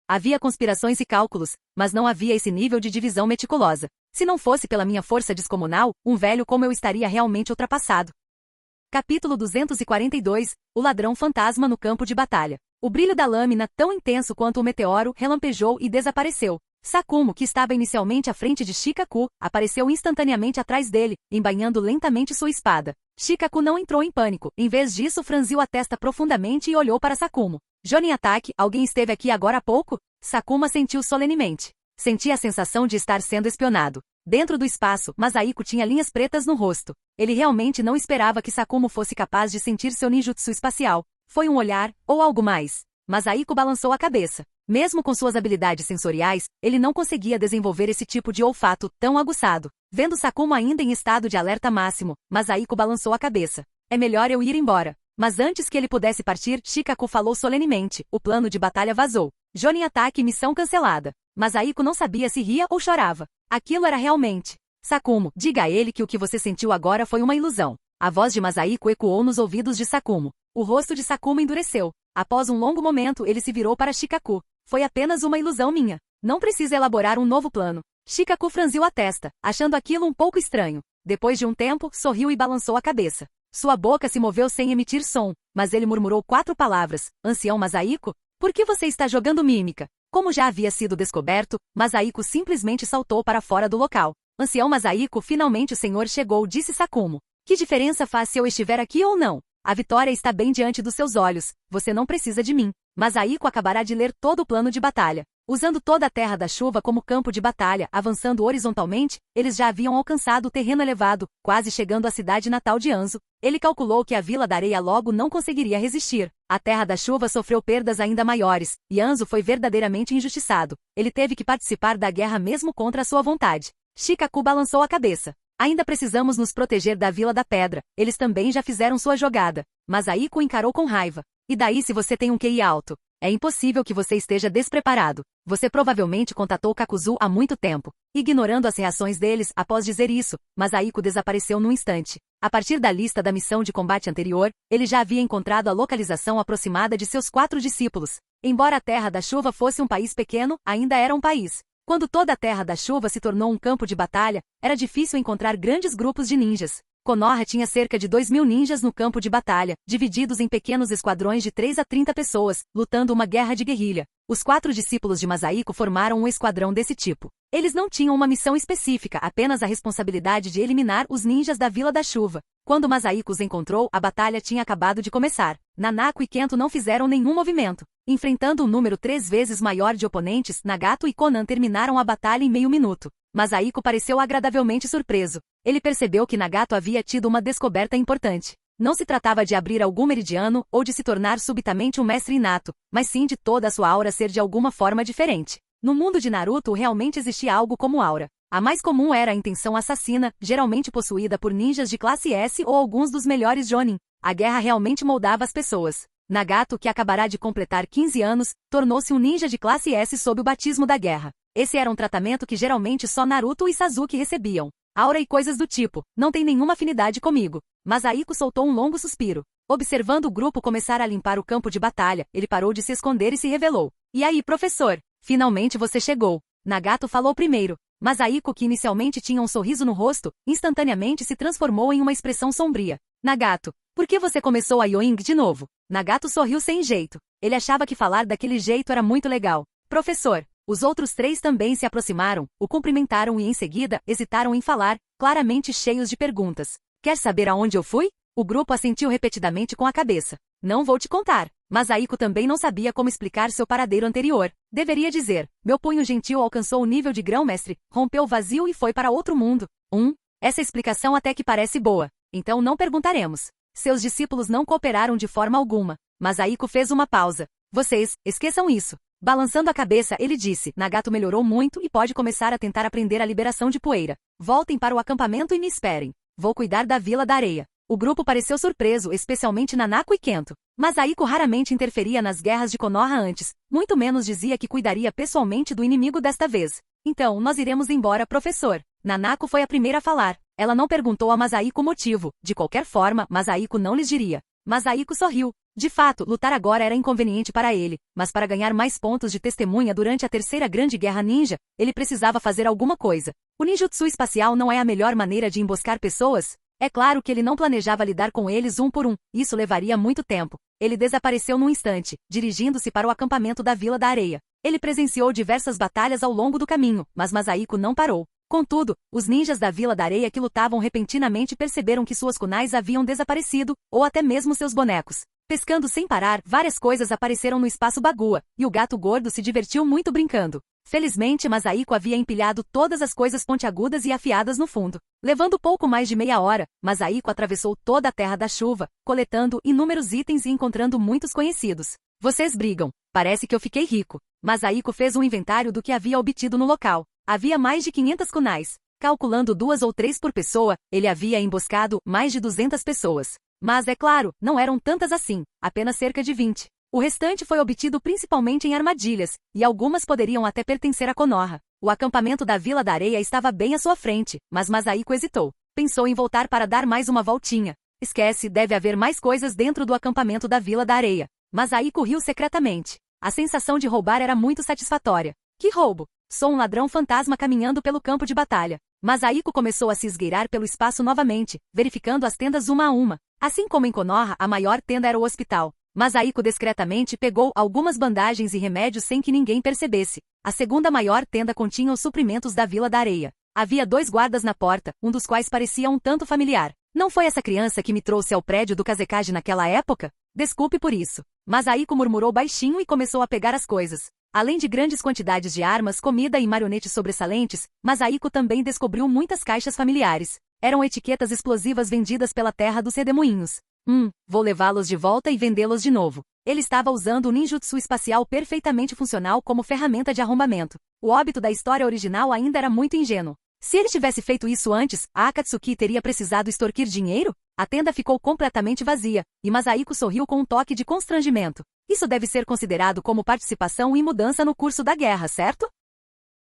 S1: Havia conspirações e cálculos, mas não havia esse nível de divisão meticulosa. Se não fosse pela minha força descomunal, um velho como eu estaria realmente ultrapassado. Capítulo 242, O Ladrão Fantasma no Campo de Batalha. O brilho da lâmina, tão intenso quanto o meteoro, relampejou e desapareceu. Sakumo, que estava inicialmente à frente de Shikaku, apareceu instantaneamente atrás dele, embainhando lentamente sua espada. Shikaku não entrou em pânico, em vez disso franziu a testa profundamente e olhou para Sakumo. Jonin ataque, alguém esteve aqui agora há pouco? Sakumo assentiu solenemente. Sentia a sensação de estar sendo espionado. Dentro do espaço, Masahiko tinha linhas pretas no rosto. Ele realmente não esperava que Sakumo fosse capaz de sentir seu ninjutsu espacial. Foi um olhar, ou algo mais? Masahiko balançou a cabeça. Mesmo com suas habilidades sensoriais, ele não conseguia desenvolver esse tipo de olfato tão aguçado. Vendo Sakumo ainda em estado de alerta máximo, Masahiko balançou a cabeça. É melhor eu ir embora. Mas antes que ele pudesse partir, Shikaku falou solenemente. O plano de batalha vazou. Jonin ataque e missão cancelada. Masahiko não sabia se ria ou chorava. Aquilo era realmente. Sakumo, diga a ele que o que você sentiu agora foi uma ilusão. A voz de Masahiko ecoou nos ouvidos de Sakumo. O rosto de Sakumo endureceu. Após um longo momento, ele se virou para Shikaku. Foi apenas uma ilusão minha. Não precisa elaborar um novo plano. Shikaku franziu a testa, achando aquilo um pouco estranho. Depois de um tempo, sorriu e balançou a cabeça. Sua boca se moveu sem emitir som, mas ele murmurou 4 palavras. Ancião Masahiko? Por que você está jogando mímica? Como já havia sido descoberto, Masahiko simplesmente saltou para fora do local. Ancião Masahiko, finalmente o senhor chegou, disse Sakumo. Que diferença faz se eu estiver aqui ou não? A vitória está bem diante dos seus olhos. Você não precisa de mim. Masahiko acabará de ler todo o plano de batalha. Usando toda a Terra da Chuva como campo de batalha, avançando horizontalmente, eles já haviam alcançado o terreno elevado, quase chegando à cidade natal de Anzo. Ele calculou que a Vila da Areia logo não conseguiria resistir. A Terra da Chuva sofreu perdas ainda maiores, e Anzo foi verdadeiramente injustiçado. Ele teve que participar da guerra mesmo contra a sua vontade. Shikaku balançou a cabeça. Ainda precisamos nos proteger da Vila da Pedra, eles também já fizeram sua jogada. Masahiko encarou com raiva. E daí se você tem um QI alto? É impossível que você esteja despreparado. Você provavelmente contatou Kakuzu há muito tempo. Ignorando as reações deles, após dizer isso, Masahiko desapareceu num instante. A partir da lista da missão de combate anterior, ele já havia encontrado a localização aproximada de seus 4 discípulos. Embora a Terra da Chuva fosse um país pequeno, ainda era um país. Quando toda a Terra da Chuva se tornou um campo de batalha, era difícil encontrar grandes grupos de ninjas. Konoha tinha cerca de 2.000 ninjas no campo de batalha, divididos em pequenos esquadrões de 3 a 30 pessoas, lutando uma guerra de guerrilha. Os 4 discípulos de Masahiko formaram um esquadrão desse tipo. Eles não tinham uma missão específica, apenas a responsabilidade de eliminar os ninjas da Vila da Chuva. Quando Masahiko os encontrou, a batalha tinha acabado de começar. Nanako e Kento não fizeram nenhum movimento. Enfrentando um número 3 vezes maior de oponentes, Nagato e Konan terminaram a batalha em meio minuto. Masahiko pareceu agradavelmente surpreso. Ele percebeu que Nagato havia tido uma descoberta importante. Não se tratava de abrir algum meridiano ou de se tornar subitamente um mestre inato, mas sim de toda a sua aura ser de alguma forma diferente. No mundo de Naruto realmente existia algo como aura. A mais comum era a intenção assassina, geralmente possuída por ninjas de classe S ou alguns dos melhores Jonin. A guerra realmente moldava as pessoas. Nagato, que acabará de completar 15 anos, tornou-se um ninja de classe S sob o batismo da guerra. Esse era um tratamento que geralmente só Naruto e Sasuke recebiam. Aura e coisas do tipo, não tem nenhuma afinidade comigo. Masahiko soltou um longo suspiro. Observando o grupo começar a limpar o campo de batalha, ele parou de se esconder e se revelou. E aí, professor? Finalmente você chegou. Nagato falou primeiro. Masahiko, que inicialmente tinha um sorriso no rosto, instantaneamente se transformou em uma expressão sombria. Nagato, por que você começou a Yoing de novo? Nagato sorriu sem jeito. Ele achava que falar daquele jeito era muito legal. Professor. Os outros 3 também se aproximaram, o cumprimentaram e em seguida hesitaram em falar, claramente cheios de perguntas. Quer saber aonde eu fui? O grupo assentiu repetidamente com a cabeça. Não vou te contar. Masahiko também não sabia como explicar seu paradeiro anterior. Deveria dizer, meu punho gentil alcançou o nível de grão-mestre, rompeu o vazio e foi para outro mundo. Essa explicação até que parece boa. Então não perguntaremos. Seus discípulos não cooperaram de forma alguma. Masahiko fez uma pausa. Vocês, esqueçam isso. Balançando a cabeça, ele disse, Nagato melhorou muito e pode começar a tentar aprender a liberação de poeira. Voltem para o acampamento e me esperem. Vou cuidar da Vila da Areia. O grupo pareceu surpreso, especialmente Nanako e Kento. Masahiko raramente interferia nas guerras de Konoha antes, muito menos dizia que cuidaria pessoalmente do inimigo desta vez. Então, nós iremos embora, professor. Nanako foi a primeira a falar. Ela não perguntou a Masahiko o motivo. De qualquer forma, Masahiko não lhes diria. Masahiko sorriu. De fato, lutar agora era inconveniente para ele, mas para ganhar mais pontos de testemunha durante a terceira grande guerra ninja, ele precisava fazer alguma coisa. O ninjutsu espacial não é a melhor maneira de emboscar pessoas? É claro que ele não planejava lidar com eles um por um, isso levaria muito tempo. Ele desapareceu num instante, dirigindo-se para o acampamento da Vila da Areia. Ele presenciou diversas batalhas ao longo do caminho, mas Masahiko não parou. Contudo, os ninjas da Vila da Areia que lutavam repentinamente perceberam que suas kunais haviam desaparecido, ou até mesmo seus bonecos. Pescando sem parar, várias coisas apareceram no espaço Bagua, e o gato gordo se divertiu muito brincando. Felizmente, Masahiko havia empilhado todas as coisas pontiagudas e afiadas no fundo. Levando pouco mais de meia hora, Masahiko atravessou toda a Terra da Chuva, coletando inúmeros itens e encontrando muitos conhecidos. Vocês brigam. Parece que eu fiquei rico. Masahiko fez um inventário do que havia obtido no local. Havia mais de 500 kunais. Calculando 2 ou 3 por pessoa, ele havia emboscado mais de 200 pessoas. Mas, é claro, não eram tantas assim, apenas cerca de 20. O restante foi obtido principalmente em armadilhas, e algumas poderiam até pertencer a Konoha. O acampamento da Vila da Areia estava bem à sua frente, mas Masahiko hesitou. Pensou em voltar para dar mais uma voltinha. Esquece, deve haver mais coisas dentro do acampamento da Vila da Areia. Masahiko riu secretamente. A sensação de roubar era muito satisfatória. Que roubo? Sou um ladrão fantasma caminhando pelo campo de batalha. Masahiko começou a se esgueirar pelo espaço novamente, verificando as tendas uma a uma. Assim como em Konoha, a maior tenda era o hospital. Masahiko discretamente pegou algumas bandagens e remédios sem que ninguém percebesse. A segunda maior tenda continha os suprimentos da Vila da Areia. Havia 2 guardas na porta, um dos quais parecia um tanto familiar. Não foi essa criança que me trouxe ao prédio do Kazekage naquela época? Desculpe por isso. Masahiko murmurou baixinho e começou a pegar as coisas. Além de grandes quantidades de armas, comida e marionetes sobressalentes, Masahiko também descobriu muitas caixas familiares. Eram etiquetas explosivas vendidas pela terra dos redemoinhos. Vou levá-los de volta e vendê-los de novo. Ele estava usando o ninjutsu espacial perfeitamente funcional como ferramenta de arrombamento. O óbito da história original ainda era muito ingênuo. Se ele tivesse feito isso antes, a Akatsuki teria precisado extorquir dinheiro? A tenda ficou completamente vazia, e Masaiko sorriu com um toque de constrangimento. Isso deve ser considerado como participação e mudança no curso da guerra, certo?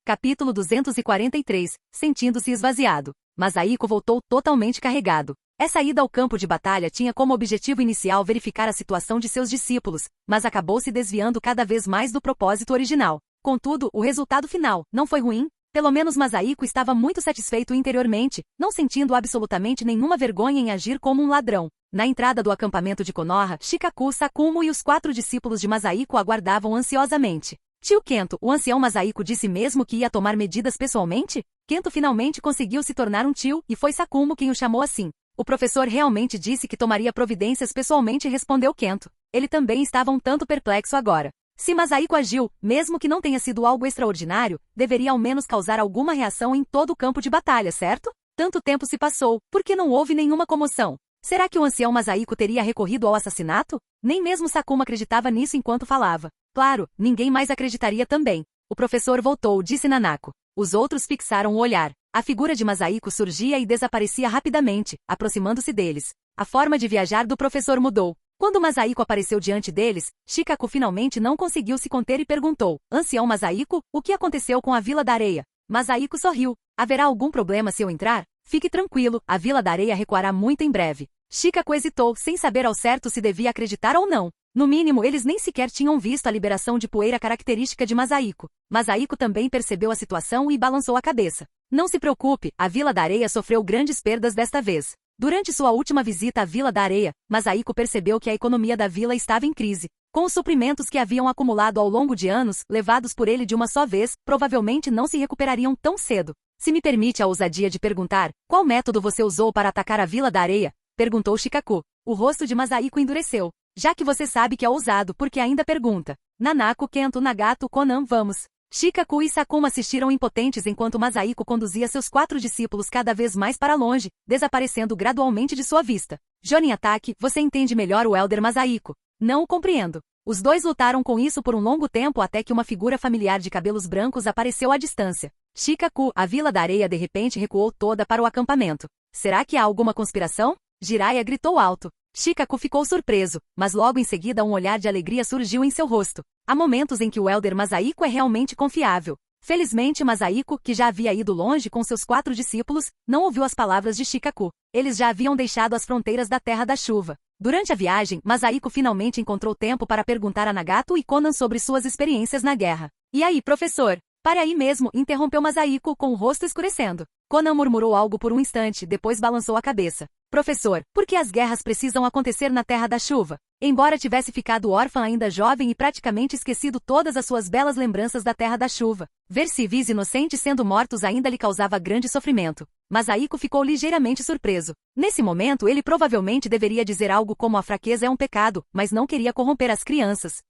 S1: Capítulo 243, sentindo-se esvaziado. Masaiko voltou totalmente carregado. Essa ida ao campo de batalha tinha como objetivo inicial verificar a situação de seus discípulos, mas acabou se desviando cada vez mais do propósito original. Contudo, o resultado final não foi ruim. Pelo menos Masaiko estava muito satisfeito interiormente, não sentindo absolutamente nenhuma vergonha em agir como um ladrão. Na entrada do acampamento de Konoha, Shikaku, Sakumo e os 4 discípulos de Masaiko aguardavam ansiosamente. Tio Kento, o ancião Masaiko disse mesmo que ia tomar medidas pessoalmente? Kento finalmente conseguiu se tornar um tio, e foi Sakumo quem o chamou assim. O professor realmente disse que tomaria providências pessoalmente, respondeu Kento. Ele também estava um tanto perplexo agora. Se Masaiko agiu, mesmo que não tenha sido algo extraordinário, deveria ao menos causar alguma reação em todo o campo de batalha, certo? Tanto tempo se passou, por que não houve nenhuma comoção? Será que o ancião Masaiko teria recorrido ao assassinato? Nem mesmo Sakumo acreditava nisso enquanto falava. Claro, ninguém mais acreditaria também. O professor voltou, disse Nanako. Os outros fixaram o olhar. A figura de Masaiko surgia e desaparecia rapidamente, aproximando-se deles. A forma de viajar do professor mudou. Quando Masaiko apareceu diante deles, Shikaku finalmente não conseguiu se conter e perguntou: Ancião Masaiko, o que aconteceu com a Vila da Areia? Masaiko sorriu. Haverá algum problema se eu entrar? Fique tranquilo, a Vila da Areia recuará muito em breve. Shikaku hesitou, sem saber ao certo se devia acreditar ou não. No mínimo, eles nem sequer tinham visto a liberação de poeira característica de Masaiko. Masaiko também percebeu a situação e balançou a cabeça. Não se preocupe, a Vila da Areia sofreu grandes perdas desta vez. Durante sua última visita à Vila da Areia, Masaiko percebeu que a economia da vila estava em crise. Com os suprimentos que haviam acumulado ao longo de anos, levados por ele de uma só vez, provavelmente não se recuperariam tão cedo. Se me permite a ousadia de perguntar, qual método você usou para atacar a Vila da Areia? Perguntou Shikaku. O rosto de Masaiko endureceu. Já que você sabe que é ousado, por que ainda pergunta? Nanako, Kento, Nagato, Konan, vamos. Shikaku e Sakumo assistiram impotentes enquanto Masaiko conduzia seus 4 discípulos cada vez mais para longe, desaparecendo gradualmente de sua vista. Jonin Ataque, você entende melhor o Elder Masaiko. Não o compreendo. Os dois lutaram com isso por um longo tempo até que uma figura familiar de cabelos brancos apareceu à distância. Shikaku, a Vila da Areia de repente recuou toda para o acampamento. Será que há alguma conspiração? Jiraiya gritou alto. Shikaku ficou surpreso, mas logo em seguida um olhar de alegria surgiu em seu rosto. Há momentos em que o Elder Masaiko é realmente confiável. Felizmente Masaiko, que já havia ido longe com seus 4 discípulos, não ouviu as palavras de Shikaku. Eles já haviam deixado as fronteiras da Terra da Chuva. Durante a viagem, Masaiko finalmente encontrou tempo para perguntar a Nagato e Konan sobre suas experiências na guerra. E aí, professor? Pare aí mesmo, interrompeu Masaiko com o rosto escurecendo. Konan murmurou algo por um instante, depois balançou a cabeça. Professor, por que as guerras precisam acontecer na Terra da Chuva? Embora tivesse ficado órfã ainda jovem e praticamente esquecido todas as suas belas lembranças da Terra da Chuva, ver civis inocentes sendo mortos ainda lhe causava grande sofrimento. Masaiko ficou ligeiramente surpreso. Nesse momento ele provavelmente deveria dizer algo como a fraqueza é um pecado, mas não queria corromper as crianças.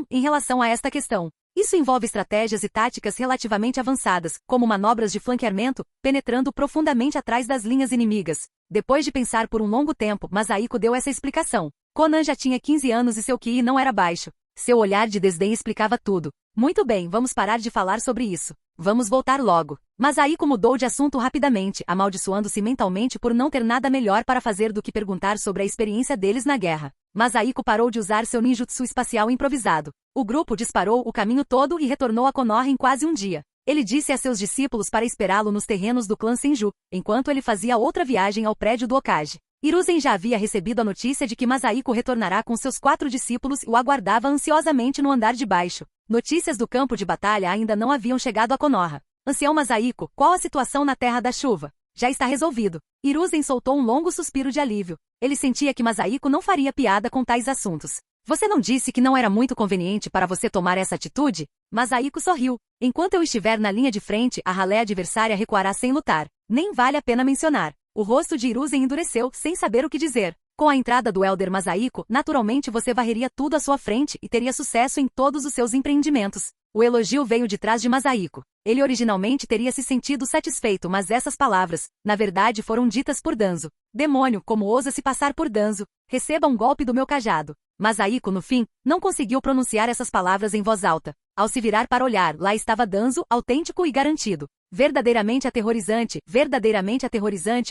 S1: Em relação a esta questão. Isso envolve estratégias e táticas relativamente avançadas, como manobras de flanqueamento, penetrando profundamente atrás das linhas inimigas. Depois de pensar por um longo tempo, Masaiko deu essa explicação. Konan já tinha 15 anos e seu ki não era baixo. Seu olhar de desdém explicava tudo. Muito bem, vamos parar de falar sobre isso. Vamos voltar logo. Masaiko mudou de assunto rapidamente, amaldiçoando-se mentalmente por não ter nada melhor para fazer do que perguntar sobre a experiência deles na guerra. Masaiko parou de usar seu ninjutsu espacial improvisado. O grupo disparou o caminho todo e retornou a Konoha em quase um dia. Ele disse a seus discípulos para esperá-lo nos terrenos do clã Senju, enquanto ele fazia outra viagem ao prédio do Okage. Hiruzen já havia recebido a notícia de que Masaiko retornará com seus 4 discípulos e o aguardava ansiosamente no andar de baixo. Notícias do campo de batalha ainda não haviam chegado a Konoha. Ancião Masaiko, qual a situação na Terra da Chuva? Já está resolvido. Hiruzen soltou um longo suspiro de alívio. Ele sentia que Masaiko não faria piada com tais assuntos. Você não disse que não era muito conveniente para você tomar essa atitude? Masaiko sorriu. Enquanto eu estiver na linha de frente, a ralé adversária recuará sem lutar. Nem vale a pena mencionar. O rosto de Hiruzen endureceu, sem saber o que dizer. Com a entrada do Elder Masaiko, naturalmente você varreria tudo à sua frente e teria sucesso em todos os seus empreendimentos. O elogio veio de trás de Masahiko. Ele originalmente teria se sentido satisfeito, mas essas palavras, na verdade, foram ditas por Danzo. Demônio, como ousa se passar por Danzo? Receba um golpe do meu cajado. Masahiko, no fim, não conseguiu pronunciar essas palavras em voz alta. Ao se virar para olhar, lá estava Danzo, autêntico e garantido. Verdadeiramente aterrorizante,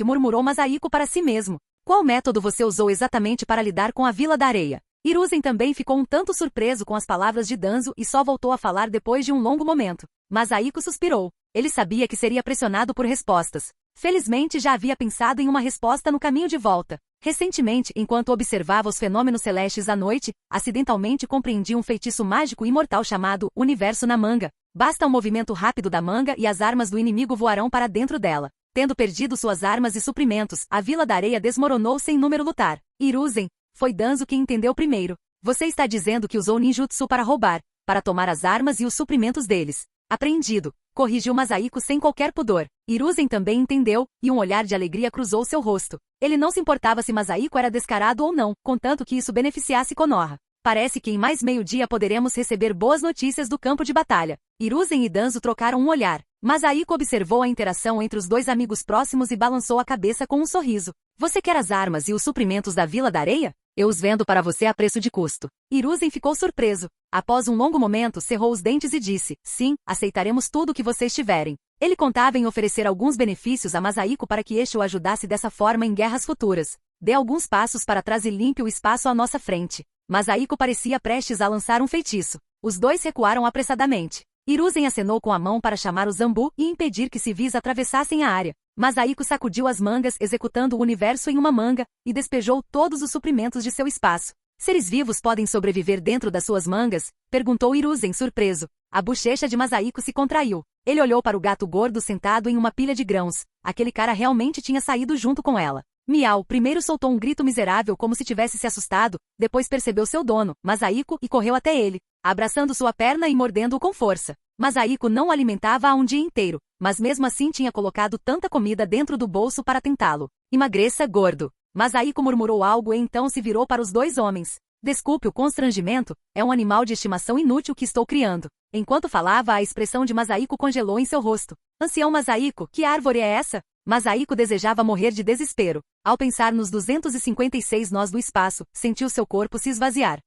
S1: murmurou Masahiko para si mesmo. Qual método você usou exatamente para lidar com a Vila da Areia? Hiruzen também ficou um tanto surpreso com as palavras de Danzo e só voltou a falar depois de um longo momento. Masahiko suspirou. Ele sabia que seria pressionado por respostas. Felizmente já havia pensado em uma resposta no caminho de volta. Recentemente, enquanto observava os fenômenos celestes à noite, acidentalmente compreendia um feitiço mágico imortal chamado Universo na Manga. Basta um movimento rápido da manga e as armas do inimigo voarão para dentro dela. Tendo perdido suas armas e suprimentos, a Vila da Areia desmoronou sem número lutar. Hiruzen, foi Danzo quem entendeu primeiro. Você está dizendo que usou ninjutsu para roubar, para tomar as armas e os suprimentos deles. Apreendido, corrigiu Masahiko sem qualquer pudor. Hiruzen também entendeu, e um olhar de alegria cruzou seu rosto. Ele não se importava se Masahiko era descarado ou não, contanto que isso beneficiasse Konoha. Parece que em mais meio-dia poderemos receber boas notícias do campo de batalha. Hiruzen e Danzo trocaram um olhar. Masahiko observou a interação entre os dois amigos próximos e balançou a cabeça com um sorriso. Você quer as armas e os suprimentos da Vila da Areia? Eu os vendo para você a preço de custo. Hiruzen ficou surpreso. Após um longo momento, cerrou os dentes e disse, sim, aceitaremos tudo o que vocês tiverem. Ele contava em oferecer alguns benefícios a Masahiko para que este o ajudasse dessa forma em guerras futuras. Dê alguns passos para trás e limpe o espaço à nossa frente. Masahiko parecia prestes a lançar um feitiço. Os dois recuaram apressadamente. Hiruzen acenou com a mão para chamar o Zambu e impedir que civis atravessassem a área. Masahiko sacudiu as mangas, executando o universo em uma manga, e despejou todos os suprimentos de seu espaço. Seres vivos podem sobreviver dentro das suas mangas? Perguntou Hiruzen surpreso. A bochecha de Masahiko se contraiu. Ele olhou para o gato gordo sentado em uma pilha de grãos. Aquele cara realmente tinha saído junto com ela. Miau primeiro soltou um grito miserável como se tivesse se assustado, depois percebeu seu dono, Masahiko, e correu até ele, abraçando sua perna e mordendo-o com força. Masahiko não o alimentava há um dia inteiro, mas mesmo assim tinha colocado tanta comida dentro do bolso para tentá-lo. Emagreça, gordo. Masahiko murmurou algo e então se virou para os dois homens. Desculpe o constrangimento, é um animal de estimação inútil que estou criando. Enquanto falava, a expressão de Masahiko congelou em seu rosto. Ancião Masahiko, que árvore é essa? Masahiko desejava morrer de desespero. Ao pensar nos 256 nós do espaço, sentiu seu corpo se esvaziar.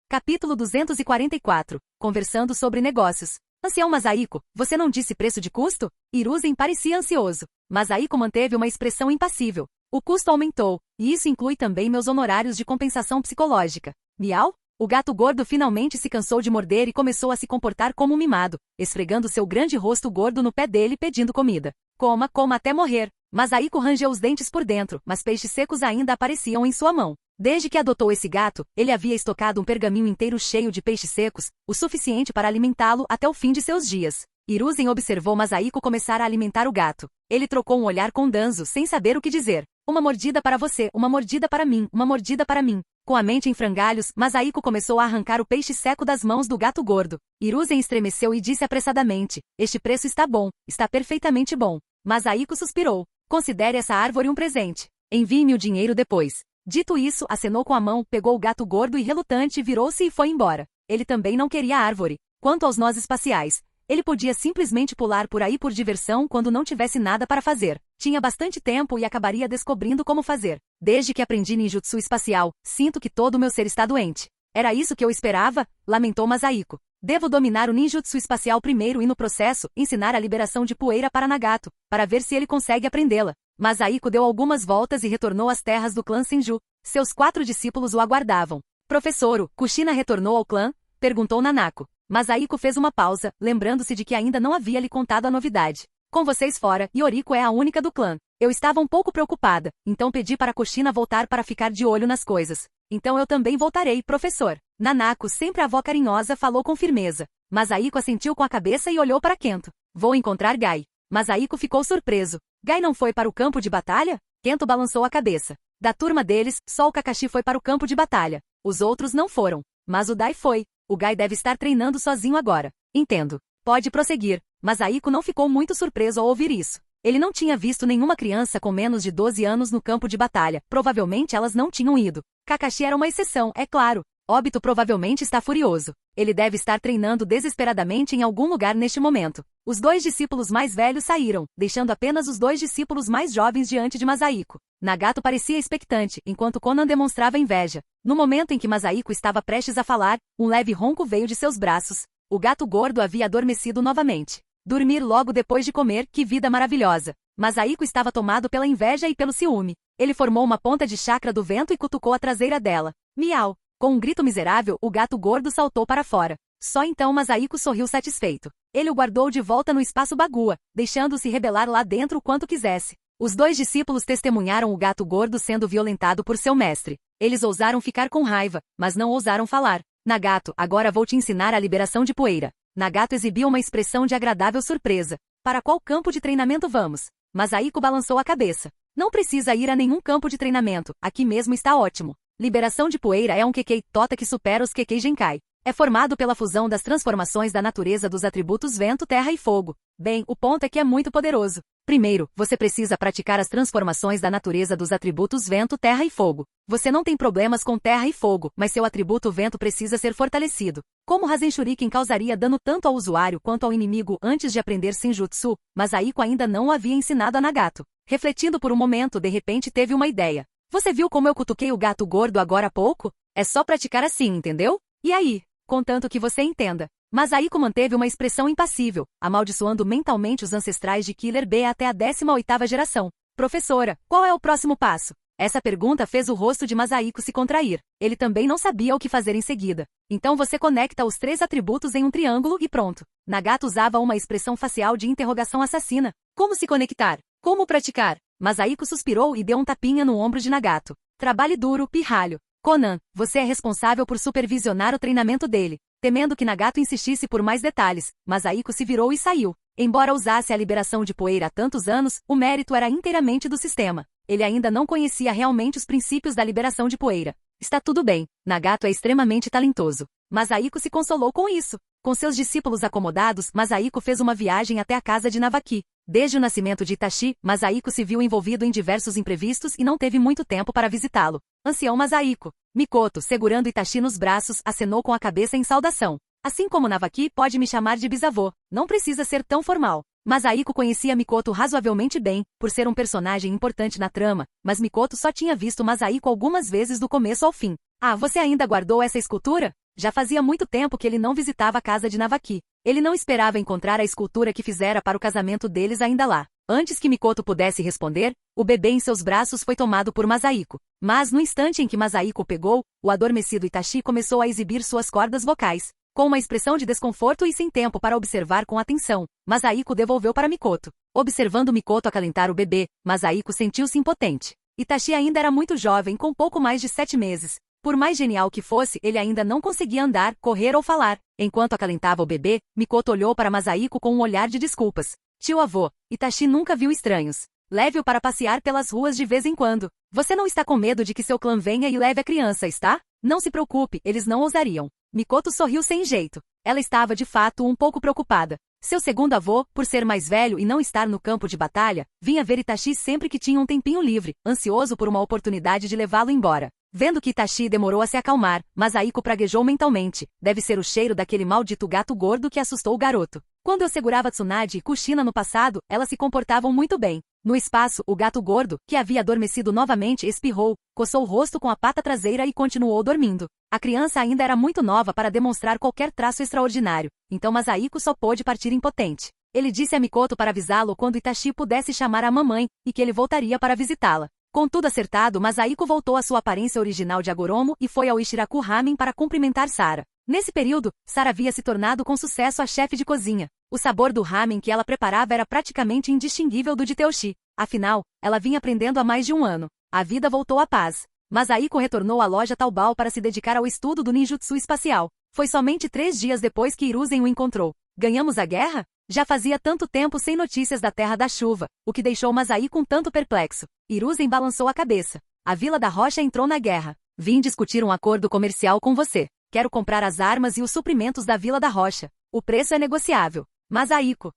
S1: Capítulo 244. Conversando sobre negócios. Ancião Masahiko, você não disse preço de custo? Hiruzen parecia ansioso. Masahiko manteve uma expressão impassível. O custo aumentou, e isso inclui também meus honorários de compensação psicológica. Miau? O gato gordo finalmente se cansou de morder e começou a se comportar como um mimado, esfregando seu grande rosto gordo no pé dele pedindo comida. Coma, coma até morrer. Masahiko rangeu os dentes por dentro, mas peixes secos ainda apareciam em sua mão. Desde que adotou esse gato, ele havia estocado um pergaminho inteiro cheio de peixes secos, o suficiente para alimentá-lo até o fim de seus dias. Hiruzen observou Masahiko começar a alimentar o gato. Ele trocou um olhar com Danzo sem saber o que dizer. Uma mordida para você, uma mordida para mim, uma mordida para mim. Com a mente em frangalhos, Masahiko começou a arrancar o peixe seco das mãos do gato gordo. Hiruzen estremeceu e disse apressadamente, este preço está bom, está perfeitamente bom. Masahiko suspirou. Considere essa árvore um presente. Envie-me o dinheiro depois. Dito isso, acenou com a mão, pegou o gato gordo e relutante, virou-se e foi embora. Ele também não queria a árvore. Quanto aos nós espaciais, ele podia simplesmente pular por aí por diversão quando não tivesse nada para fazer. Tinha bastante tempo e acabaria descobrindo como fazer. Desde que aprendi ninjutsu espacial, sinto que todo o meu ser está doente. Era isso que eu esperava? Lamentou Masahiko. Devo dominar o ninjutsu espacial primeiro e no processo, ensinar a liberação de poeira para Nagato, para ver se ele consegue aprendê-la. Masahiko deu algumas voltas e retornou às terras do clã Senju. Seus 4 discípulos o aguardavam. Professor, Kushina retornou ao clã? Perguntou Nanako. Masahiko fez uma pausa, lembrando-se de que ainda não havia lhe contado a novidade. Com vocês fora, Yoriko é a única do clã. Eu estava um pouco preocupada, então pedi para Kushina voltar para ficar de olho nas coisas. Então eu também voltarei, professor. Nanako, sempre a avó carinhosa, falou com firmeza. Masahiko assentiu com a cabeça e olhou para Kento. Vou encontrar Gai. Masahiko ficou surpreso. Gai não foi para o campo de batalha? Kento balançou a cabeça. Da turma deles, só o Kakashi foi para o campo de batalha. Os outros não foram. Mas o Dai foi. O Gai deve estar treinando sozinho agora. Entendo. Pode prosseguir. Masahiko não ficou muito surpreso ao ouvir isso. Ele não tinha visto nenhuma criança com menos de 12 anos no campo de batalha. Provavelmente elas não tinham ido. Kakashi era uma exceção, é claro. Óbito provavelmente está furioso. Ele deve estar treinando desesperadamente em algum lugar neste momento. Os 2 discípulos mais velhos saíram, deixando apenas os 2 discípulos mais jovens diante de Masahiko. Nagato parecia expectante, enquanto Conan demonstrava inveja. No momento em que Masahiko estava prestes a falar, um leve ronco veio de seus braços. O gato gordo havia adormecido novamente. Dormir logo depois de comer, que vida maravilhosa. Masahiko estava tomado pela inveja e pelo ciúme. Ele formou uma ponta de chakra do vento e cutucou a traseira dela. Miau! Com um grito miserável, o gato gordo saltou para fora. Só então Masahiko sorriu satisfeito. Ele o guardou de volta no espaço Bagua, deixando-se rebelar lá dentro o quanto quisesse. Os 2 discípulos testemunharam o gato gordo sendo violentado por seu mestre. Eles ousaram ficar com raiva, mas não ousaram falar. Nagato, agora vou te ensinar a liberação de poeira. Nagato exibiu uma expressão de agradável surpresa. Para qual campo de treinamento vamos? Masahiko balançou a cabeça. Não precisa ir a nenhum campo de treinamento, aqui mesmo está ótimo. Liberação de poeira é um Kekkei Tota que supera os Kekkei Genkai. É formado pela fusão das transformações da natureza dos atributos vento, terra e fogo. Bem, o ponto é que é muito poderoso. Primeiro, você precisa praticar as transformações da natureza dos atributos vento, terra e fogo. Você não tem problemas com terra e fogo, mas seu atributo vento precisa ser fortalecido. Como Rasen Shuriken causaria dano tanto ao usuário quanto ao inimigo antes de aprender Senjutsu, Masahiko ainda não o havia ensinado a Nagato. Refletindo por um momento, de repente teve uma ideia. Você viu como eu cutuquei o gato gordo agora há pouco? É só praticar assim, entendeu? E aí? Contanto que você entenda. Masahiko manteve uma expressão impassível, amaldiçoando mentalmente os ancestrais de Killer B até a 18ª geração. Professora, qual é o próximo passo? Essa pergunta fez o rosto de Masahiko se contrair. Ele também não sabia o que fazer em seguida. Então você conecta os 3 atributos em um triângulo e pronto. Nagato usava uma expressão facial de interrogação assassina. Como se conectar? Como praticar? Masahiko suspirou e deu um tapinha no ombro de Nagato. Trabalhe duro, pirralho. Conan, você é responsável por supervisionar o treinamento dele. Temendo que Nagato insistisse por mais detalhes, Masahiko se virou e saiu. Embora usasse a liberação de poeira há tantos anos, o mérito era inteiramente do sistema. Ele ainda não conhecia realmente os princípios da liberação de poeira. Está tudo bem, Nagato é extremamente talentoso. Masahiko se consolou com isso. Com seus discípulos acomodados, Masahiko fez uma viagem até a casa de Navaki. Desde o nascimento de Itachi, Masahiko se viu envolvido em diversos imprevistos e não teve muito tempo para visitá-lo. Ancião Masahiko. Mikoto, segurando Itachi nos braços, acenou com a cabeça em saudação. Assim como Navaki pode me chamar de bisavô, não precisa ser tão formal. Masahiko conhecia Mikoto razoavelmente bem, por ser um personagem importante na trama, mas Mikoto só tinha visto Masahiko algumas vezes do começo ao fim. Ah, você ainda guardou essa escultura? Já fazia muito tempo que ele não visitava a casa de Navaki. Ele não esperava encontrar a escultura que fizera para o casamento deles ainda lá. Antes que Mikoto pudesse responder, o bebê em seus braços foi tomado por Masahiko. Mas no instante em que Masahiko o pegou, o adormecido Itachi começou a exibir suas cordas vocais. Com uma expressão de desconforto e sem tempo para observar com atenção, Masahiko devolveu para Mikoto. Observando Mikoto acalentar o bebê, Masahiko sentiu-se impotente. Itachi ainda era muito jovem, com pouco mais de 7 meses. Por mais genial que fosse, ele ainda não conseguia andar, correr ou falar. Enquanto acalentava o bebê, Mikoto olhou para Masahiko com um olhar de desculpas. Tio-avô, Itachi nunca viu estranhos. Leve-o para passear pelas ruas de vez em quando. Você não está com medo de que seu clã venha e leve a criança, está? Não se preocupe, eles não ousariam. Mikoto sorriu sem jeito. Ela estava de fato um pouco preocupada. Seu segundo avô, por ser mais velho e não estar no campo de batalha, vinha ver Itachi sempre que tinha um tempinho livre, ansioso por uma oportunidade de levá-lo embora. Vendo que Itachi demorou a se acalmar, Masahiko praguejou mentalmente. Deve ser o cheiro daquele maldito gato gordo que assustou o garoto. Quando eu segurava Tsunade e Kushina no passado, elas se comportavam muito bem. No espaço, o gato gordo, que havia adormecido novamente, espirrou, coçou o rosto com a pata traseira e continuou dormindo. A criança ainda era muito nova para demonstrar qualquer traço extraordinário, então Masahiko só pôde partir impotente. Ele disse a Mikoto para avisá-lo quando Itachi pudesse chamar a mamãe, e que ele voltaria para visitá-la. Com tudo acertado, Masahiko voltou à sua aparência original de Agoromo e foi ao Ishiraku Ramen para cumprimentar Sara. Nesse período, Sara havia se tornado com sucesso a chefe de cozinha. O sabor do ramen que ela preparava era praticamente indistinguível do de Teoshi. Afinal, ela vinha aprendendo há mais de um ano. A vida voltou à paz. Masahiko retornou à loja Taobao para se dedicar ao estudo do ninjutsu espacial. Foi somente 3 dias depois que Hiruzen o encontrou. Ganhamos a guerra? Já fazia tanto tempo sem notícias da Terra da Chuva, o que deixou Masahiko um tanto perplexo. Hiruzen balançou a cabeça. A Vila da Rocha entrou na guerra. Vim discutir um acordo comercial com você. Quero comprar as armas e os suprimentos da Vila da Rocha. O preço é negociável. Masahiko.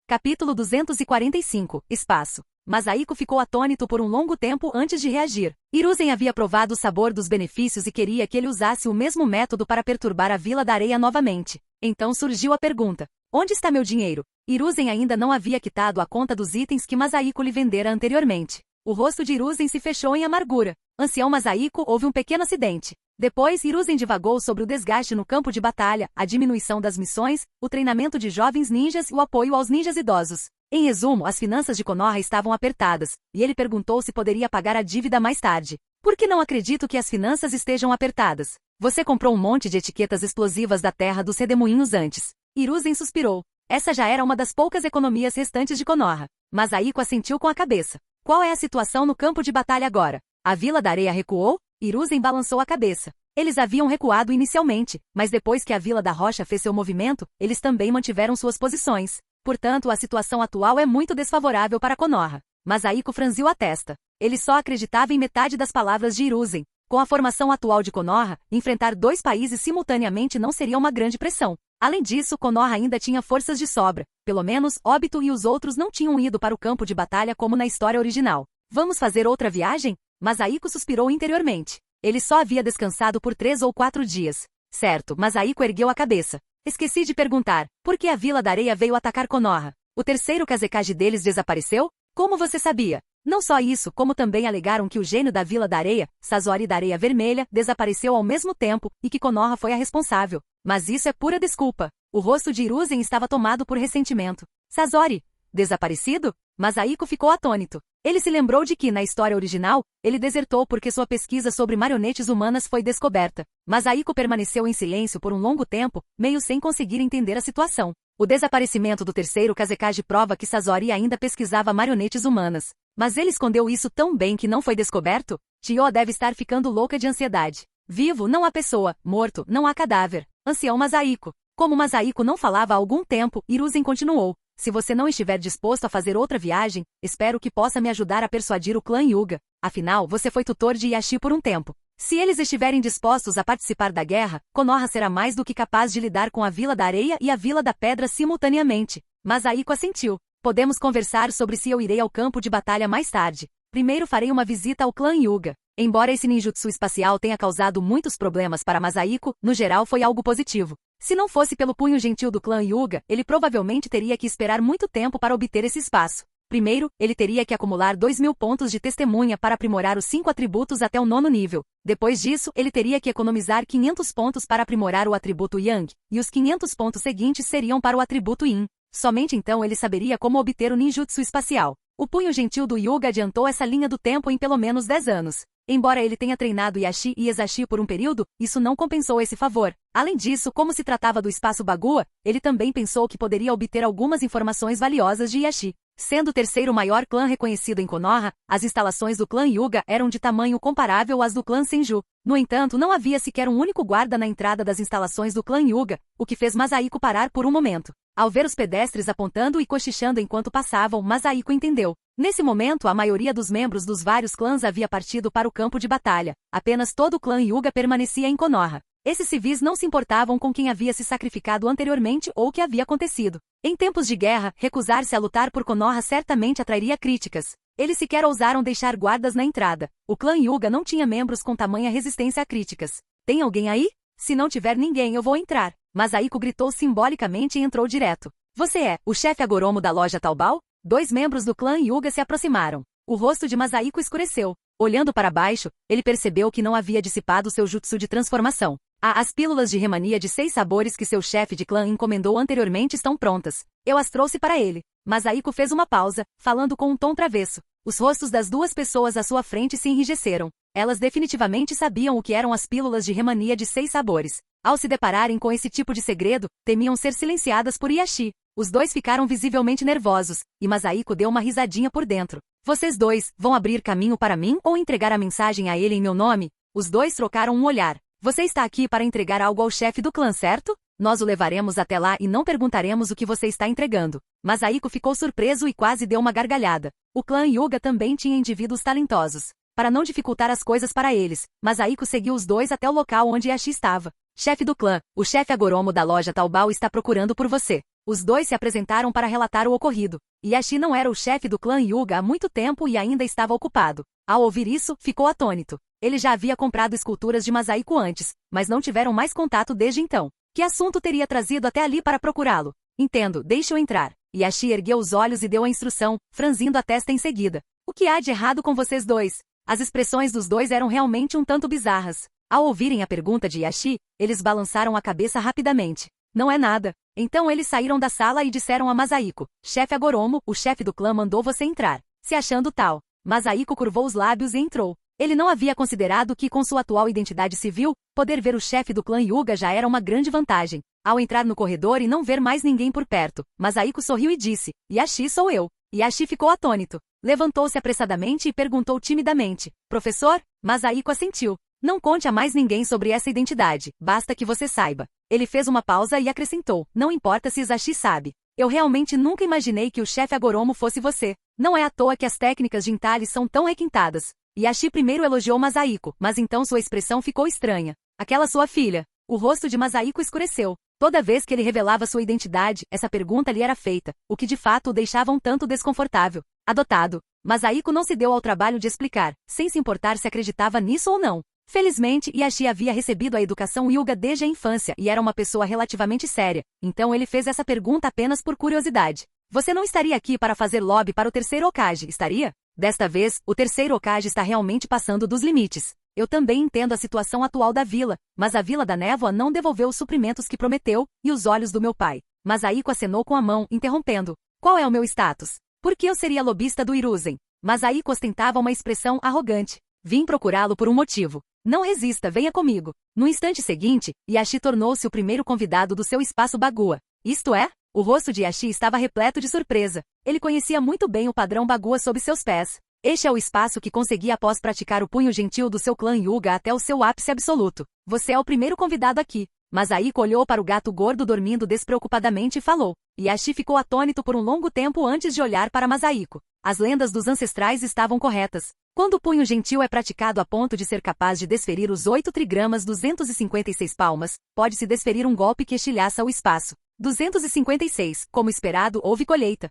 S1: Capítulo 245. Espaço. Masahiko ficou atônito por um longo tempo antes de reagir. Hiruzen havia provado o sabor dos benefícios e queria que ele usasse o mesmo método para perturbar a Vila da Areia novamente. Então surgiu a pergunta: onde está meu dinheiro? Hiruzen ainda não havia quitado a conta dos itens que Masahiko lhe vendera anteriormente. O rosto de Hiruzen se fechou em amargura. Ancião Masahiko, houve um pequeno acidente. Depois, Hiruzen divagou sobre o desgaste no campo de batalha, a diminuição das missões, o treinamento de jovens ninjas e o apoio aos ninjas idosos. Em resumo, as finanças de Konoha estavam apertadas, e ele perguntou se poderia pagar a dívida mais tarde. Por que não acredito que as finanças estejam apertadas? Você comprou um monte de etiquetas explosivas da terra dos redemoinhos antes. Hiruzen suspirou. Essa já era uma das poucas economias restantes de Konoha. Masahiko assentiu com a cabeça. Qual é a situação no campo de batalha agora? A Vila da Areia recuou? Hiruzen balançou a cabeça. Eles haviam recuado inicialmente, mas depois que a Vila da Rocha fez seu movimento, eles também mantiveram suas posições. Portanto, a situação atual é muito desfavorável para Konoha. Masahiko franziu a testa. Ele só acreditava em metade das palavras de Hiruzen. Com a formação atual de Konoha, enfrentar dois países simultaneamente não seria uma grande pressão. Além disso, Konoha ainda tinha forças de sobra. Pelo menos, Obito e os outros não tinham ido para o campo de batalha como na história original. Vamos fazer outra viagem? Masahiko suspirou interiormente. Ele só havia descansado por 3 ou 4 dias. Certo, Masahiko ergueu a cabeça. Esqueci de perguntar, por que a Vila da Areia veio atacar Konoha? O terceiro Kazekage deles desapareceu? Como você sabia? Não só isso, como também alegaram que o gênio da Vila da Areia, Sazori da Areia Vermelha, desapareceu ao mesmo tempo, e que Konoha foi a responsável. Mas isso é pura desculpa. O rosto de Hiruzen estava tomado por ressentimento. Sazori? Desaparecido? Masahiko ficou atônito. Ele se lembrou de que, na história original, ele desertou porque sua pesquisa sobre marionetes humanas foi descoberta. Masahiko permaneceu em silêncio por um longo tempo, meio sem conseguir entender a situação. O desaparecimento do terceiro Kazekage prova que Sazori ainda pesquisava marionetes humanas. Mas ele escondeu isso tão bem que não foi descoberto? Tio deve estar ficando louca de ansiedade. Vivo, não há pessoa. Morto, não há cadáver. Ancião Masahiko. Como Masahiko não falava há algum tempo, Hiruzen continuou. Se você não estiver disposto a fazer outra viagem, espero que possa me ajudar a persuadir o clã Hyuga. Afinal, você foi tutor de Ieyashi por um tempo. Se eles estiverem dispostos a participar da guerra, Konoha será mais do que capaz de lidar com a Vila da Areia e a Vila da Pedra simultaneamente. Masahiko assentiu. Podemos conversar sobre se eu irei ao campo de batalha mais tarde. Primeiro farei uma visita ao clã Hyuga. Embora esse ninjutsu espacial tenha causado muitos problemas para Masahiko, no geral foi algo positivo. Se não fosse pelo punho gentil do clã Hyuga, ele provavelmente teria que esperar muito tempo para obter esse espaço. Primeiro, ele teria que acumular 2.000 pontos de testemunha para aprimorar os 5 atributos até o 9º nível. Depois disso, ele teria que economizar 500 pontos para aprimorar o atributo Yang, e os 500 pontos seguintes seriam para o atributo Yin. Somente então ele saberia como obter o ninjutsu espacial. O punho gentil do Hyuga adiantou essa linha do tempo em pelo menos 10 anos. Embora ele tenha treinado Ieyashi e Ezashi por um período, isso não compensou esse favor. Além disso, como se tratava do espaço Bagua, ele também pensou que poderia obter algumas informações valiosas de Ieyashi. Sendo o terceiro maior clã reconhecido em Konoha, as instalações do clã Hyuga eram de tamanho comparável às do clã Senju. No entanto, não havia sequer um único guarda na entrada das instalações do clã Hyuga, o que fez Masahiko parar por um momento. Ao ver os pedestres apontando e cochichando enquanto passavam, Masahiko entendeu. Nesse momento, a maioria dos membros dos vários clãs havia partido para o campo de batalha. Apenas todo o clã Hyuga permanecia em Konoha. Esses civis não se importavam com quem havia se sacrificado anteriormente ou o que havia acontecido. Em tempos de guerra, recusar-se a lutar por Konoha certamente atrairia críticas. Eles sequer ousaram deixar guardas na entrada. O clã Hyuga não tinha membros com tamanha resistência a críticas. Tem alguém aí? Se não tiver ninguém, eu vou entrar. Masahiko gritou simbolicamente e entrou direto. Você é o chefe Agoromo da loja Taobao? 2 membros do clã Hyuga se aproximaram. O rosto de Masahiko escureceu. Olhando para baixo, ele percebeu que não havia dissipado seu jutsu de transformação. As pílulas de remania de 6 sabores que seu chefe de clã encomendou anteriormente estão prontas. Eu as trouxe para ele. Masahiko fez uma pausa, falando com um tom travesso. Os rostos das 2 pessoas à sua frente se enrijeceram. Elas definitivamente sabiam o que eram as pílulas de remania de 6 sabores. Ao se depararem com esse tipo de segredo, temiam ser silenciadas por Ieyashi. Os 2 ficaram visivelmente nervosos, e Masahiko deu uma risadinha por dentro. Vocês 2 vão abrir caminho para mim ou entregar a mensagem a ele em meu nome? Os 2 trocaram um olhar. Você está aqui para entregar algo ao chefe do clã, certo? Nós o levaremos até lá e não perguntaremos o que você está entregando. Masahiko ficou surpreso e quase deu uma gargalhada. O clã Hyuga também tinha indivíduos talentosos. Para não dificultar as coisas para eles, Masahiko seguiu os 2 até o local onde Ieyashi estava. Chefe do clã, o chefe Agoromo da loja Taobao está procurando por você. Os dois se apresentaram para relatar o ocorrido. Yashi não era o chefe do clã Hyuga há muito tempo e ainda estava ocupado. Ao ouvir isso, ficou atônito. Ele já havia comprado esculturas de Masahiko antes, mas não tiveram mais contato desde então. Que assunto teria trazido até ali para procurá-lo? Entendo, deixe-o entrar. Yashi ergueu os olhos e deu a instrução, franzindo a testa em seguida. O que há de errado com vocês dois? As expressões dos dois eram realmente um tanto bizarras. Ao ouvirem a pergunta de Yashi, eles balançaram a cabeça rapidamente. Não é nada. Então eles saíram da sala e disseram a Masahiko: chefe Agoromo, o chefe do clã mandou você entrar. Se achando tal. Masahiko curvou os lábios e entrou. Ele não havia considerado que, com sua atual identidade civil, poder ver o chefe do clã Hyuga já era uma grande vantagem. Ao entrar no corredor e não ver mais ninguém por perto, Masahiko sorriu e disse: Yashi sou eu. Yashi ficou atônito. Levantou-se apressadamente e perguntou timidamente: professor? Masahiko assentiu. Não conte a mais ninguém sobre essa identidade, basta que você saiba. Ele fez uma pausa e acrescentou: não importa se Yashi sabe. Eu realmente nunca imaginei que o chefe Agoromo fosse você. Não é à toa que as técnicas de entalhe são tão requintadas. Yashi primeiro elogiou Masahiko, mas então sua expressão ficou estranha. Aquela sua filha. O rosto de Masahiko escureceu. Toda vez que ele revelava sua identidade, essa pergunta lhe era feita, o que de fato o deixava um tanto desconfortável. Adotado. Masahiko não se deu ao trabalho de explicar, sem se importar se acreditava nisso ou não. Felizmente, Yashi havia recebido a educação Hyuga desde a infância e era uma pessoa relativamente séria, então ele fez essa pergunta apenas por curiosidade. Você não estaria aqui para fazer lobby para o terceiro Hokage, estaria? Desta vez, o terceiro Hokage está realmente passando dos limites. Eu também entendo a situação atual da vila, mas a Vila da Névoa não devolveu os suprimentos que prometeu, e os olhos do meu pai. Masahiko acenou com a mão, interrompendo. Qual é o meu status? Por que eu seria lobista do Hiruzen? Masahiko ostentava uma expressão arrogante. Vim procurá-lo por um motivo. Não resista, venha comigo. No instante seguinte, Yashi tornou-se o primeiro convidado do seu espaço Bagua. Isto é? O rosto de Yashi estava repleto de surpresa. Ele conhecia muito bem o padrão Bagua sob seus pés. Este é o espaço que consegui após praticar o punho gentil do seu clã Hyuga até o seu ápice absoluto. Você é o primeiro convidado aqui. Masahiko olhou para o gato gordo dormindo despreocupadamente e falou. Yashi ficou atônito por um longo tempo antes de olhar para Masahiko. As lendas dos ancestrais estavam corretas. Quando o punho gentil é praticado a ponto de ser capaz de desferir os 8 trigramas 256 palmas, pode-se desferir um golpe que estilhaça o espaço. 256, como esperado, houve colheita.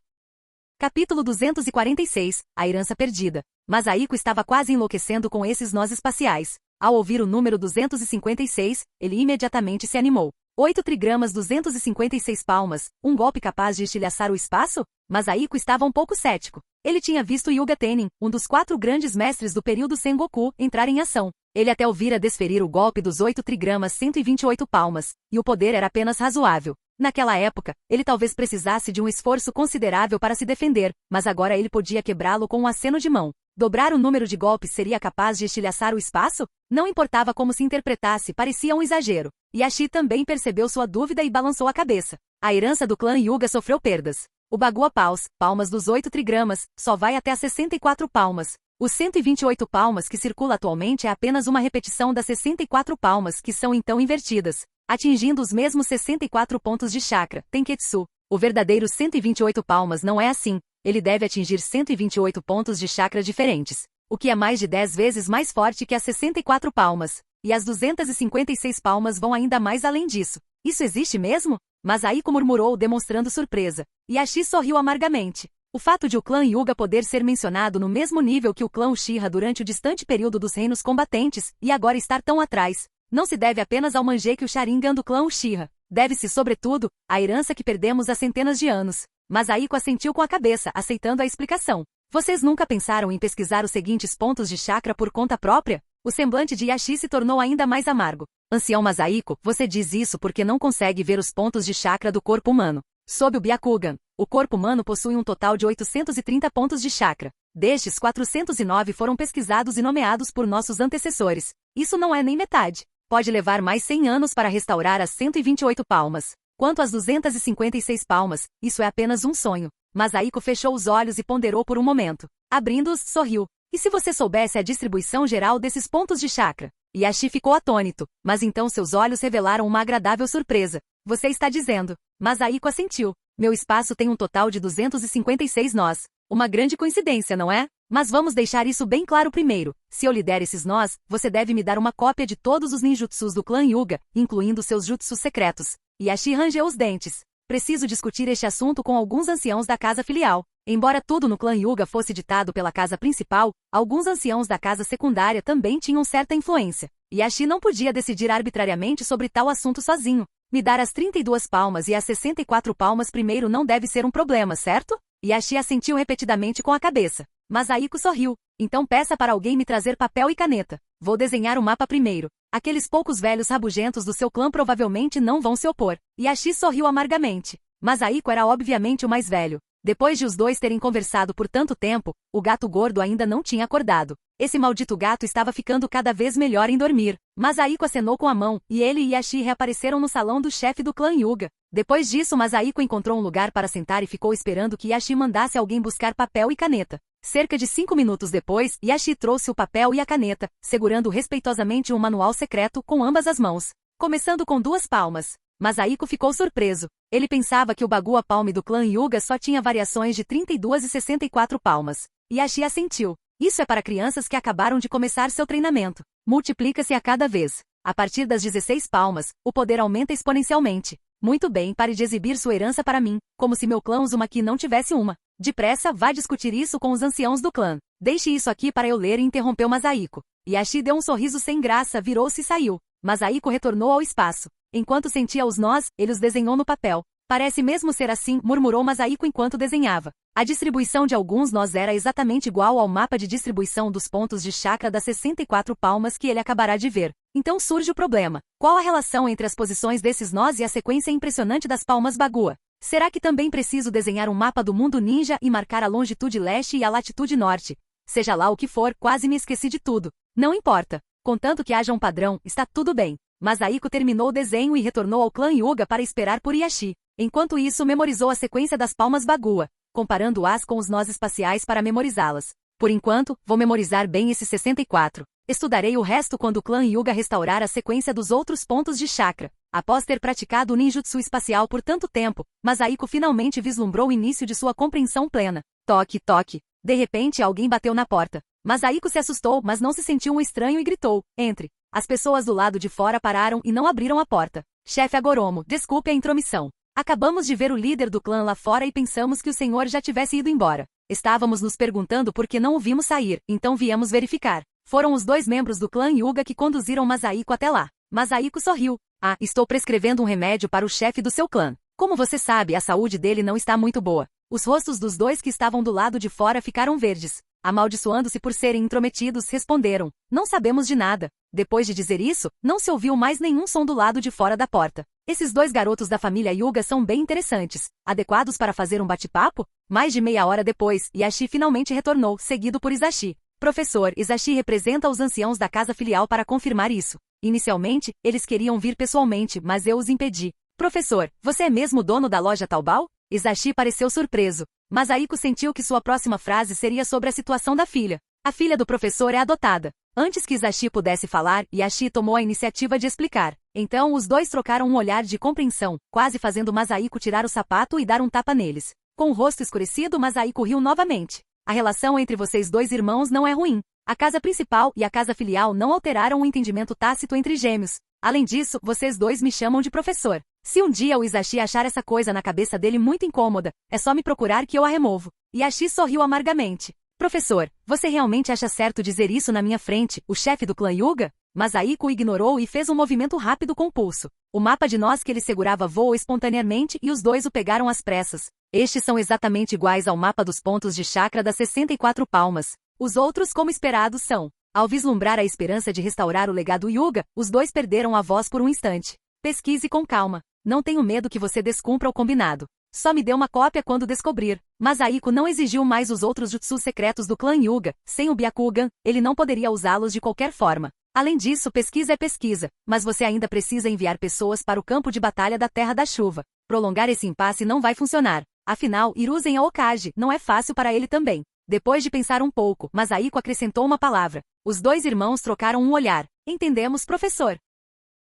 S1: Capítulo 246, a herança perdida. Masahiko estava quase enlouquecendo com esses nós espaciais. Ao ouvir o número 256, ele imediatamente se animou. 8 trigramas 256 palmas, um golpe capaz de estilhaçar o espaço? Masahiko estava um pouco cético. Ele tinha visto Hyuga Tenin, um dos 4 grandes mestres do período Sengoku, entrar em ação. Ele até ouvira desferir o golpe dos 8 trigramas 128 palmas, e o poder era apenas razoável. Naquela época, ele talvez precisasse de um esforço considerável para se defender, mas agora ele podia quebrá-lo com um aceno de mão. Dobrar o número de golpes seria capaz de estilhaçar o espaço? Não importava como se interpretasse, parecia um exagero. Yashi também percebeu sua dúvida e balançou a cabeça. A herança do clã Hyuga sofreu perdas. O Bagua Paus, palmas dos 8 trigramas, só vai até as 64 palmas. Os 128 palmas que circula atualmente é apenas uma repetição das 64 palmas que são então invertidas, atingindo os mesmos 64 pontos de chakra, Tenketsu. O verdadeiro 128 palmas não é assim. Ele deve atingir 128 pontos de chakra diferentes, o que é mais de 10 vezes mais forte que as 64 palmas. E as 256 palmas vão ainda mais além disso. Isso existe mesmo? Masahiko murmurou demonstrando surpresa. Yashi sorriu amargamente. O fato de o clã Hyuga poder ser mencionado no mesmo nível que o clã Uchiha durante o distante período dos reinos combatentes, e agora estar tão atrás, não se deve apenas ao Mangekyou Sharingan do clã Uchiha. Deve-se, sobretudo, à herança que perdemos há centenas de anos. Masahiko assentiu com a cabeça, aceitando a explicação. Vocês nunca pensaram em pesquisar os seguintes pontos de chakra por conta própria? O semblante de Yashi se tornou ainda mais amargo. Ancião Masahiko, você diz isso porque não consegue ver os pontos de chakra do corpo humano. Sob o Byakugan, o corpo humano possui um total de 830 pontos de chakra. Destes, 409 foram pesquisados e nomeados por nossos antecessores. Isso não é nem metade. Pode levar mais 100 anos para restaurar as 128 palmas. Quanto às 256 palmas, isso é apenas um sonho. Masahiko fechou os olhos e ponderou por um momento. Abrindo-os, sorriu. E se você soubesse a distribuição geral desses pontos de chakra? Yashi ficou atônito, mas então seus olhos revelaram uma agradável surpresa. Você está dizendo. Masahiko assentiu. Meu espaço tem um total de 256 nós. Uma grande coincidência, não é? Mas vamos deixar isso bem claro primeiro. Se eu lhe der esses nós, você deve me dar uma cópia de todos os ninjutsus do clã Hyuga, incluindo seus jutsus secretos. Yashi rangeu os dentes. preciso discutir este assunto com alguns anciãos da casa filial. Embora tudo no clã Hyuga fosse ditado pela casa principal, alguns anciãos da casa secundária também tinham certa influência. Yashi não podia decidir arbitrariamente sobre tal assunto sozinho. Me dar as 32 palmas e as 64 palmas primeiro não deve ser um problema, certo? Yashi assentiu repetidamente com a cabeça. Mas Aiko sorriu. Então peça para alguém me trazer papel e caneta. Vou desenhar o mapa primeiro. Aqueles poucos velhos rabugentos do seu clã provavelmente não vão se opor. Yashi sorriu amargamente. Mas Aiko era obviamente o mais velho. Depois de os dois terem conversado por tanto tempo, o gato gordo ainda não tinha acordado. Esse maldito gato estava ficando cada vez melhor em dormir. Mas Aiko acenou com a mão, e ele e Yashi reapareceram no salão do chefe do clã Hyuga. Depois disso, Aiko encontrou um lugar para sentar e ficou esperando que Yashi mandasse alguém buscar papel e caneta. Cerca de 5 minutos depois, Yashi trouxe o papel e a caneta, segurando respeitosamente um manual secreto com ambas as mãos. Começando com 2 palmas. Mas Aiko ficou surpreso. Ele pensava que o Bagua Palm do clã Hyuga só tinha variações de 32 e 64 palmas. Yashi assentiu. Isso é para crianças que acabaram de começar seu treinamento. Multiplica-se a cada vez. A partir das 16 palmas, o poder aumenta exponencialmente. Muito bem, pare de exibir sua herança para mim, como se meu clã Uzumaki não tivesse uma. Depressa, vá discutir isso com os anciãos do clã. Deixe isso aqui para eu ler, e interrompeu Aiko. Yashi deu um sorriso sem graça, virou-se e saiu. Aiko retornou ao espaço. Enquanto sentia os nós, ele os desenhou no papel. Parece mesmo ser assim, murmurou Aiko enquanto desenhava. A distribuição de alguns nós era exatamente igual ao mapa de distribuição dos pontos de chakra das 64 palmas que ele acabará de ver. Então surge o problema. Qual a relação entre as posições desses nós e a sequência impressionante das palmas Bagua? Será que também preciso desenhar um mapa do mundo ninja e marcar a longitude leste e a latitude norte? Seja lá o que for, quase me esqueci de tudo. Não importa. Contanto que haja um padrão, está tudo bem. Aiko terminou o desenho e retornou ao clã Hyuga para esperar por Yashi. Enquanto isso, memorizou a sequência das palmas Bagua, comparando-as com os nós espaciais para memorizá-las. Por enquanto, vou memorizar bem esses 64. Estudarei o resto quando o clã Hyuga restaurar a sequência dos outros pontos de chakra. Após ter praticado o ninjutsu espacial por tanto tempo, Aiko finalmente vislumbrou o início de sua compreensão plena. Toque, toque. De repente, alguém bateu na porta. Aiko se assustou, mas não se sentiu um estranho e gritou: entre. As pessoas do lado de fora pararam e não abriram a porta. Chefe Agoromo, desculpe a intromissão. Acabamos de ver o líder do clã lá fora e pensamos que o senhor já tivesse ido embora. Estávamos nos perguntando por que não o vimos sair, então viemos verificar. Foram os 2 membros do clã Hyuga que conduziram Aiko até lá. Aiko sorriu. Ah, estou prescrevendo um remédio para o chefe do seu clã. Como você sabe, a saúde dele não está muito boa. Os rostos dos 2 que estavam do lado de fora ficaram verdes. Amaldiçoando-se por serem intrometidos, responderam: não sabemos de nada. Depois de dizer isso, não se ouviu mais nenhum som do lado de fora da porta. Esses 2 garotos da família Hyuga são bem interessantes. Adequados para fazer um bate-papo? Mais de meia hora depois, Yashi finalmente retornou, seguido por Isashi. Professor, Isashi representa os anciãos da casa filial para confirmar isso. Inicialmente, eles queriam vir pessoalmente, mas eu os impedi. Professor, você é mesmo dono da loja Taobao? Isashi pareceu surpreso. Aiko sentiu que sua próxima frase seria sobre a situação da filha. A filha do professor é adotada. Antes que Isashi pudesse falar, Yashi tomou a iniciativa de explicar. Então os 2 trocaram um olhar de compreensão, quase fazendo Aiko tirar o sapato e dar um tapa neles. Com o rosto escurecido, Aiko riu novamente. A relação entre vocês 2 irmãos não é ruim. A casa principal e a casa filial não alteraram o entendimento tácito entre gêmeos. Além disso, vocês 2 me chamam de professor. Se um dia o Isashi achar essa coisa na cabeça dele muito incômoda, é só me procurar que eu a removo. Yashi sorriu amargamente. Professor, você realmente acha certo dizer isso na minha frente, o chefe do clã Hyuga? Aiko o ignorou e fez um movimento rápido com o pulso. O mapa de nós que ele segurava voou espontaneamente e os 2 o pegaram às pressas. Estes são exatamente iguais ao mapa dos pontos de chakra das 64 palmas. Os outros, como esperado, são. Ao vislumbrar a esperança de restaurar o legado Hyuga, os 2 perderam a voz por um instante. Pesquise com calma. Não tenho medo que você descumpra o combinado. Só me dê uma cópia quando descobrir. Aiko não exigiu mais os outros jutsus secretos do clã Hyuga. Sem o Byakugan, ele não poderia usá-los de qualquer forma. Além disso, pesquisa é pesquisa, mas você ainda precisa enviar pessoas para o campo de batalha da Terra da Chuva. Prolongar esse impasse não vai funcionar. Afinal, Hiruzen é Hokage, não é fácil para ele também. Depois de pensar um pouco, Aiko acrescentou uma palavra. Os 2 irmãos trocaram um olhar. Entendemos, professor.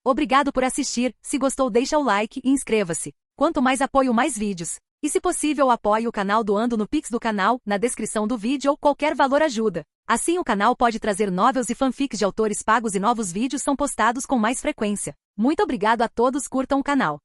S1: Obrigado por assistir. Se gostou, deixa o like e inscreva-se. Quanto mais apoio, mais vídeos. E se possível, apoie o canal doando no Pix do canal, na descrição do vídeo ou qualquer valor ajuda. Assim o canal pode trazer novels e fanfics de autores pagos e novos vídeos são postados com mais frequência. Muito obrigado a todos, curtam o canal.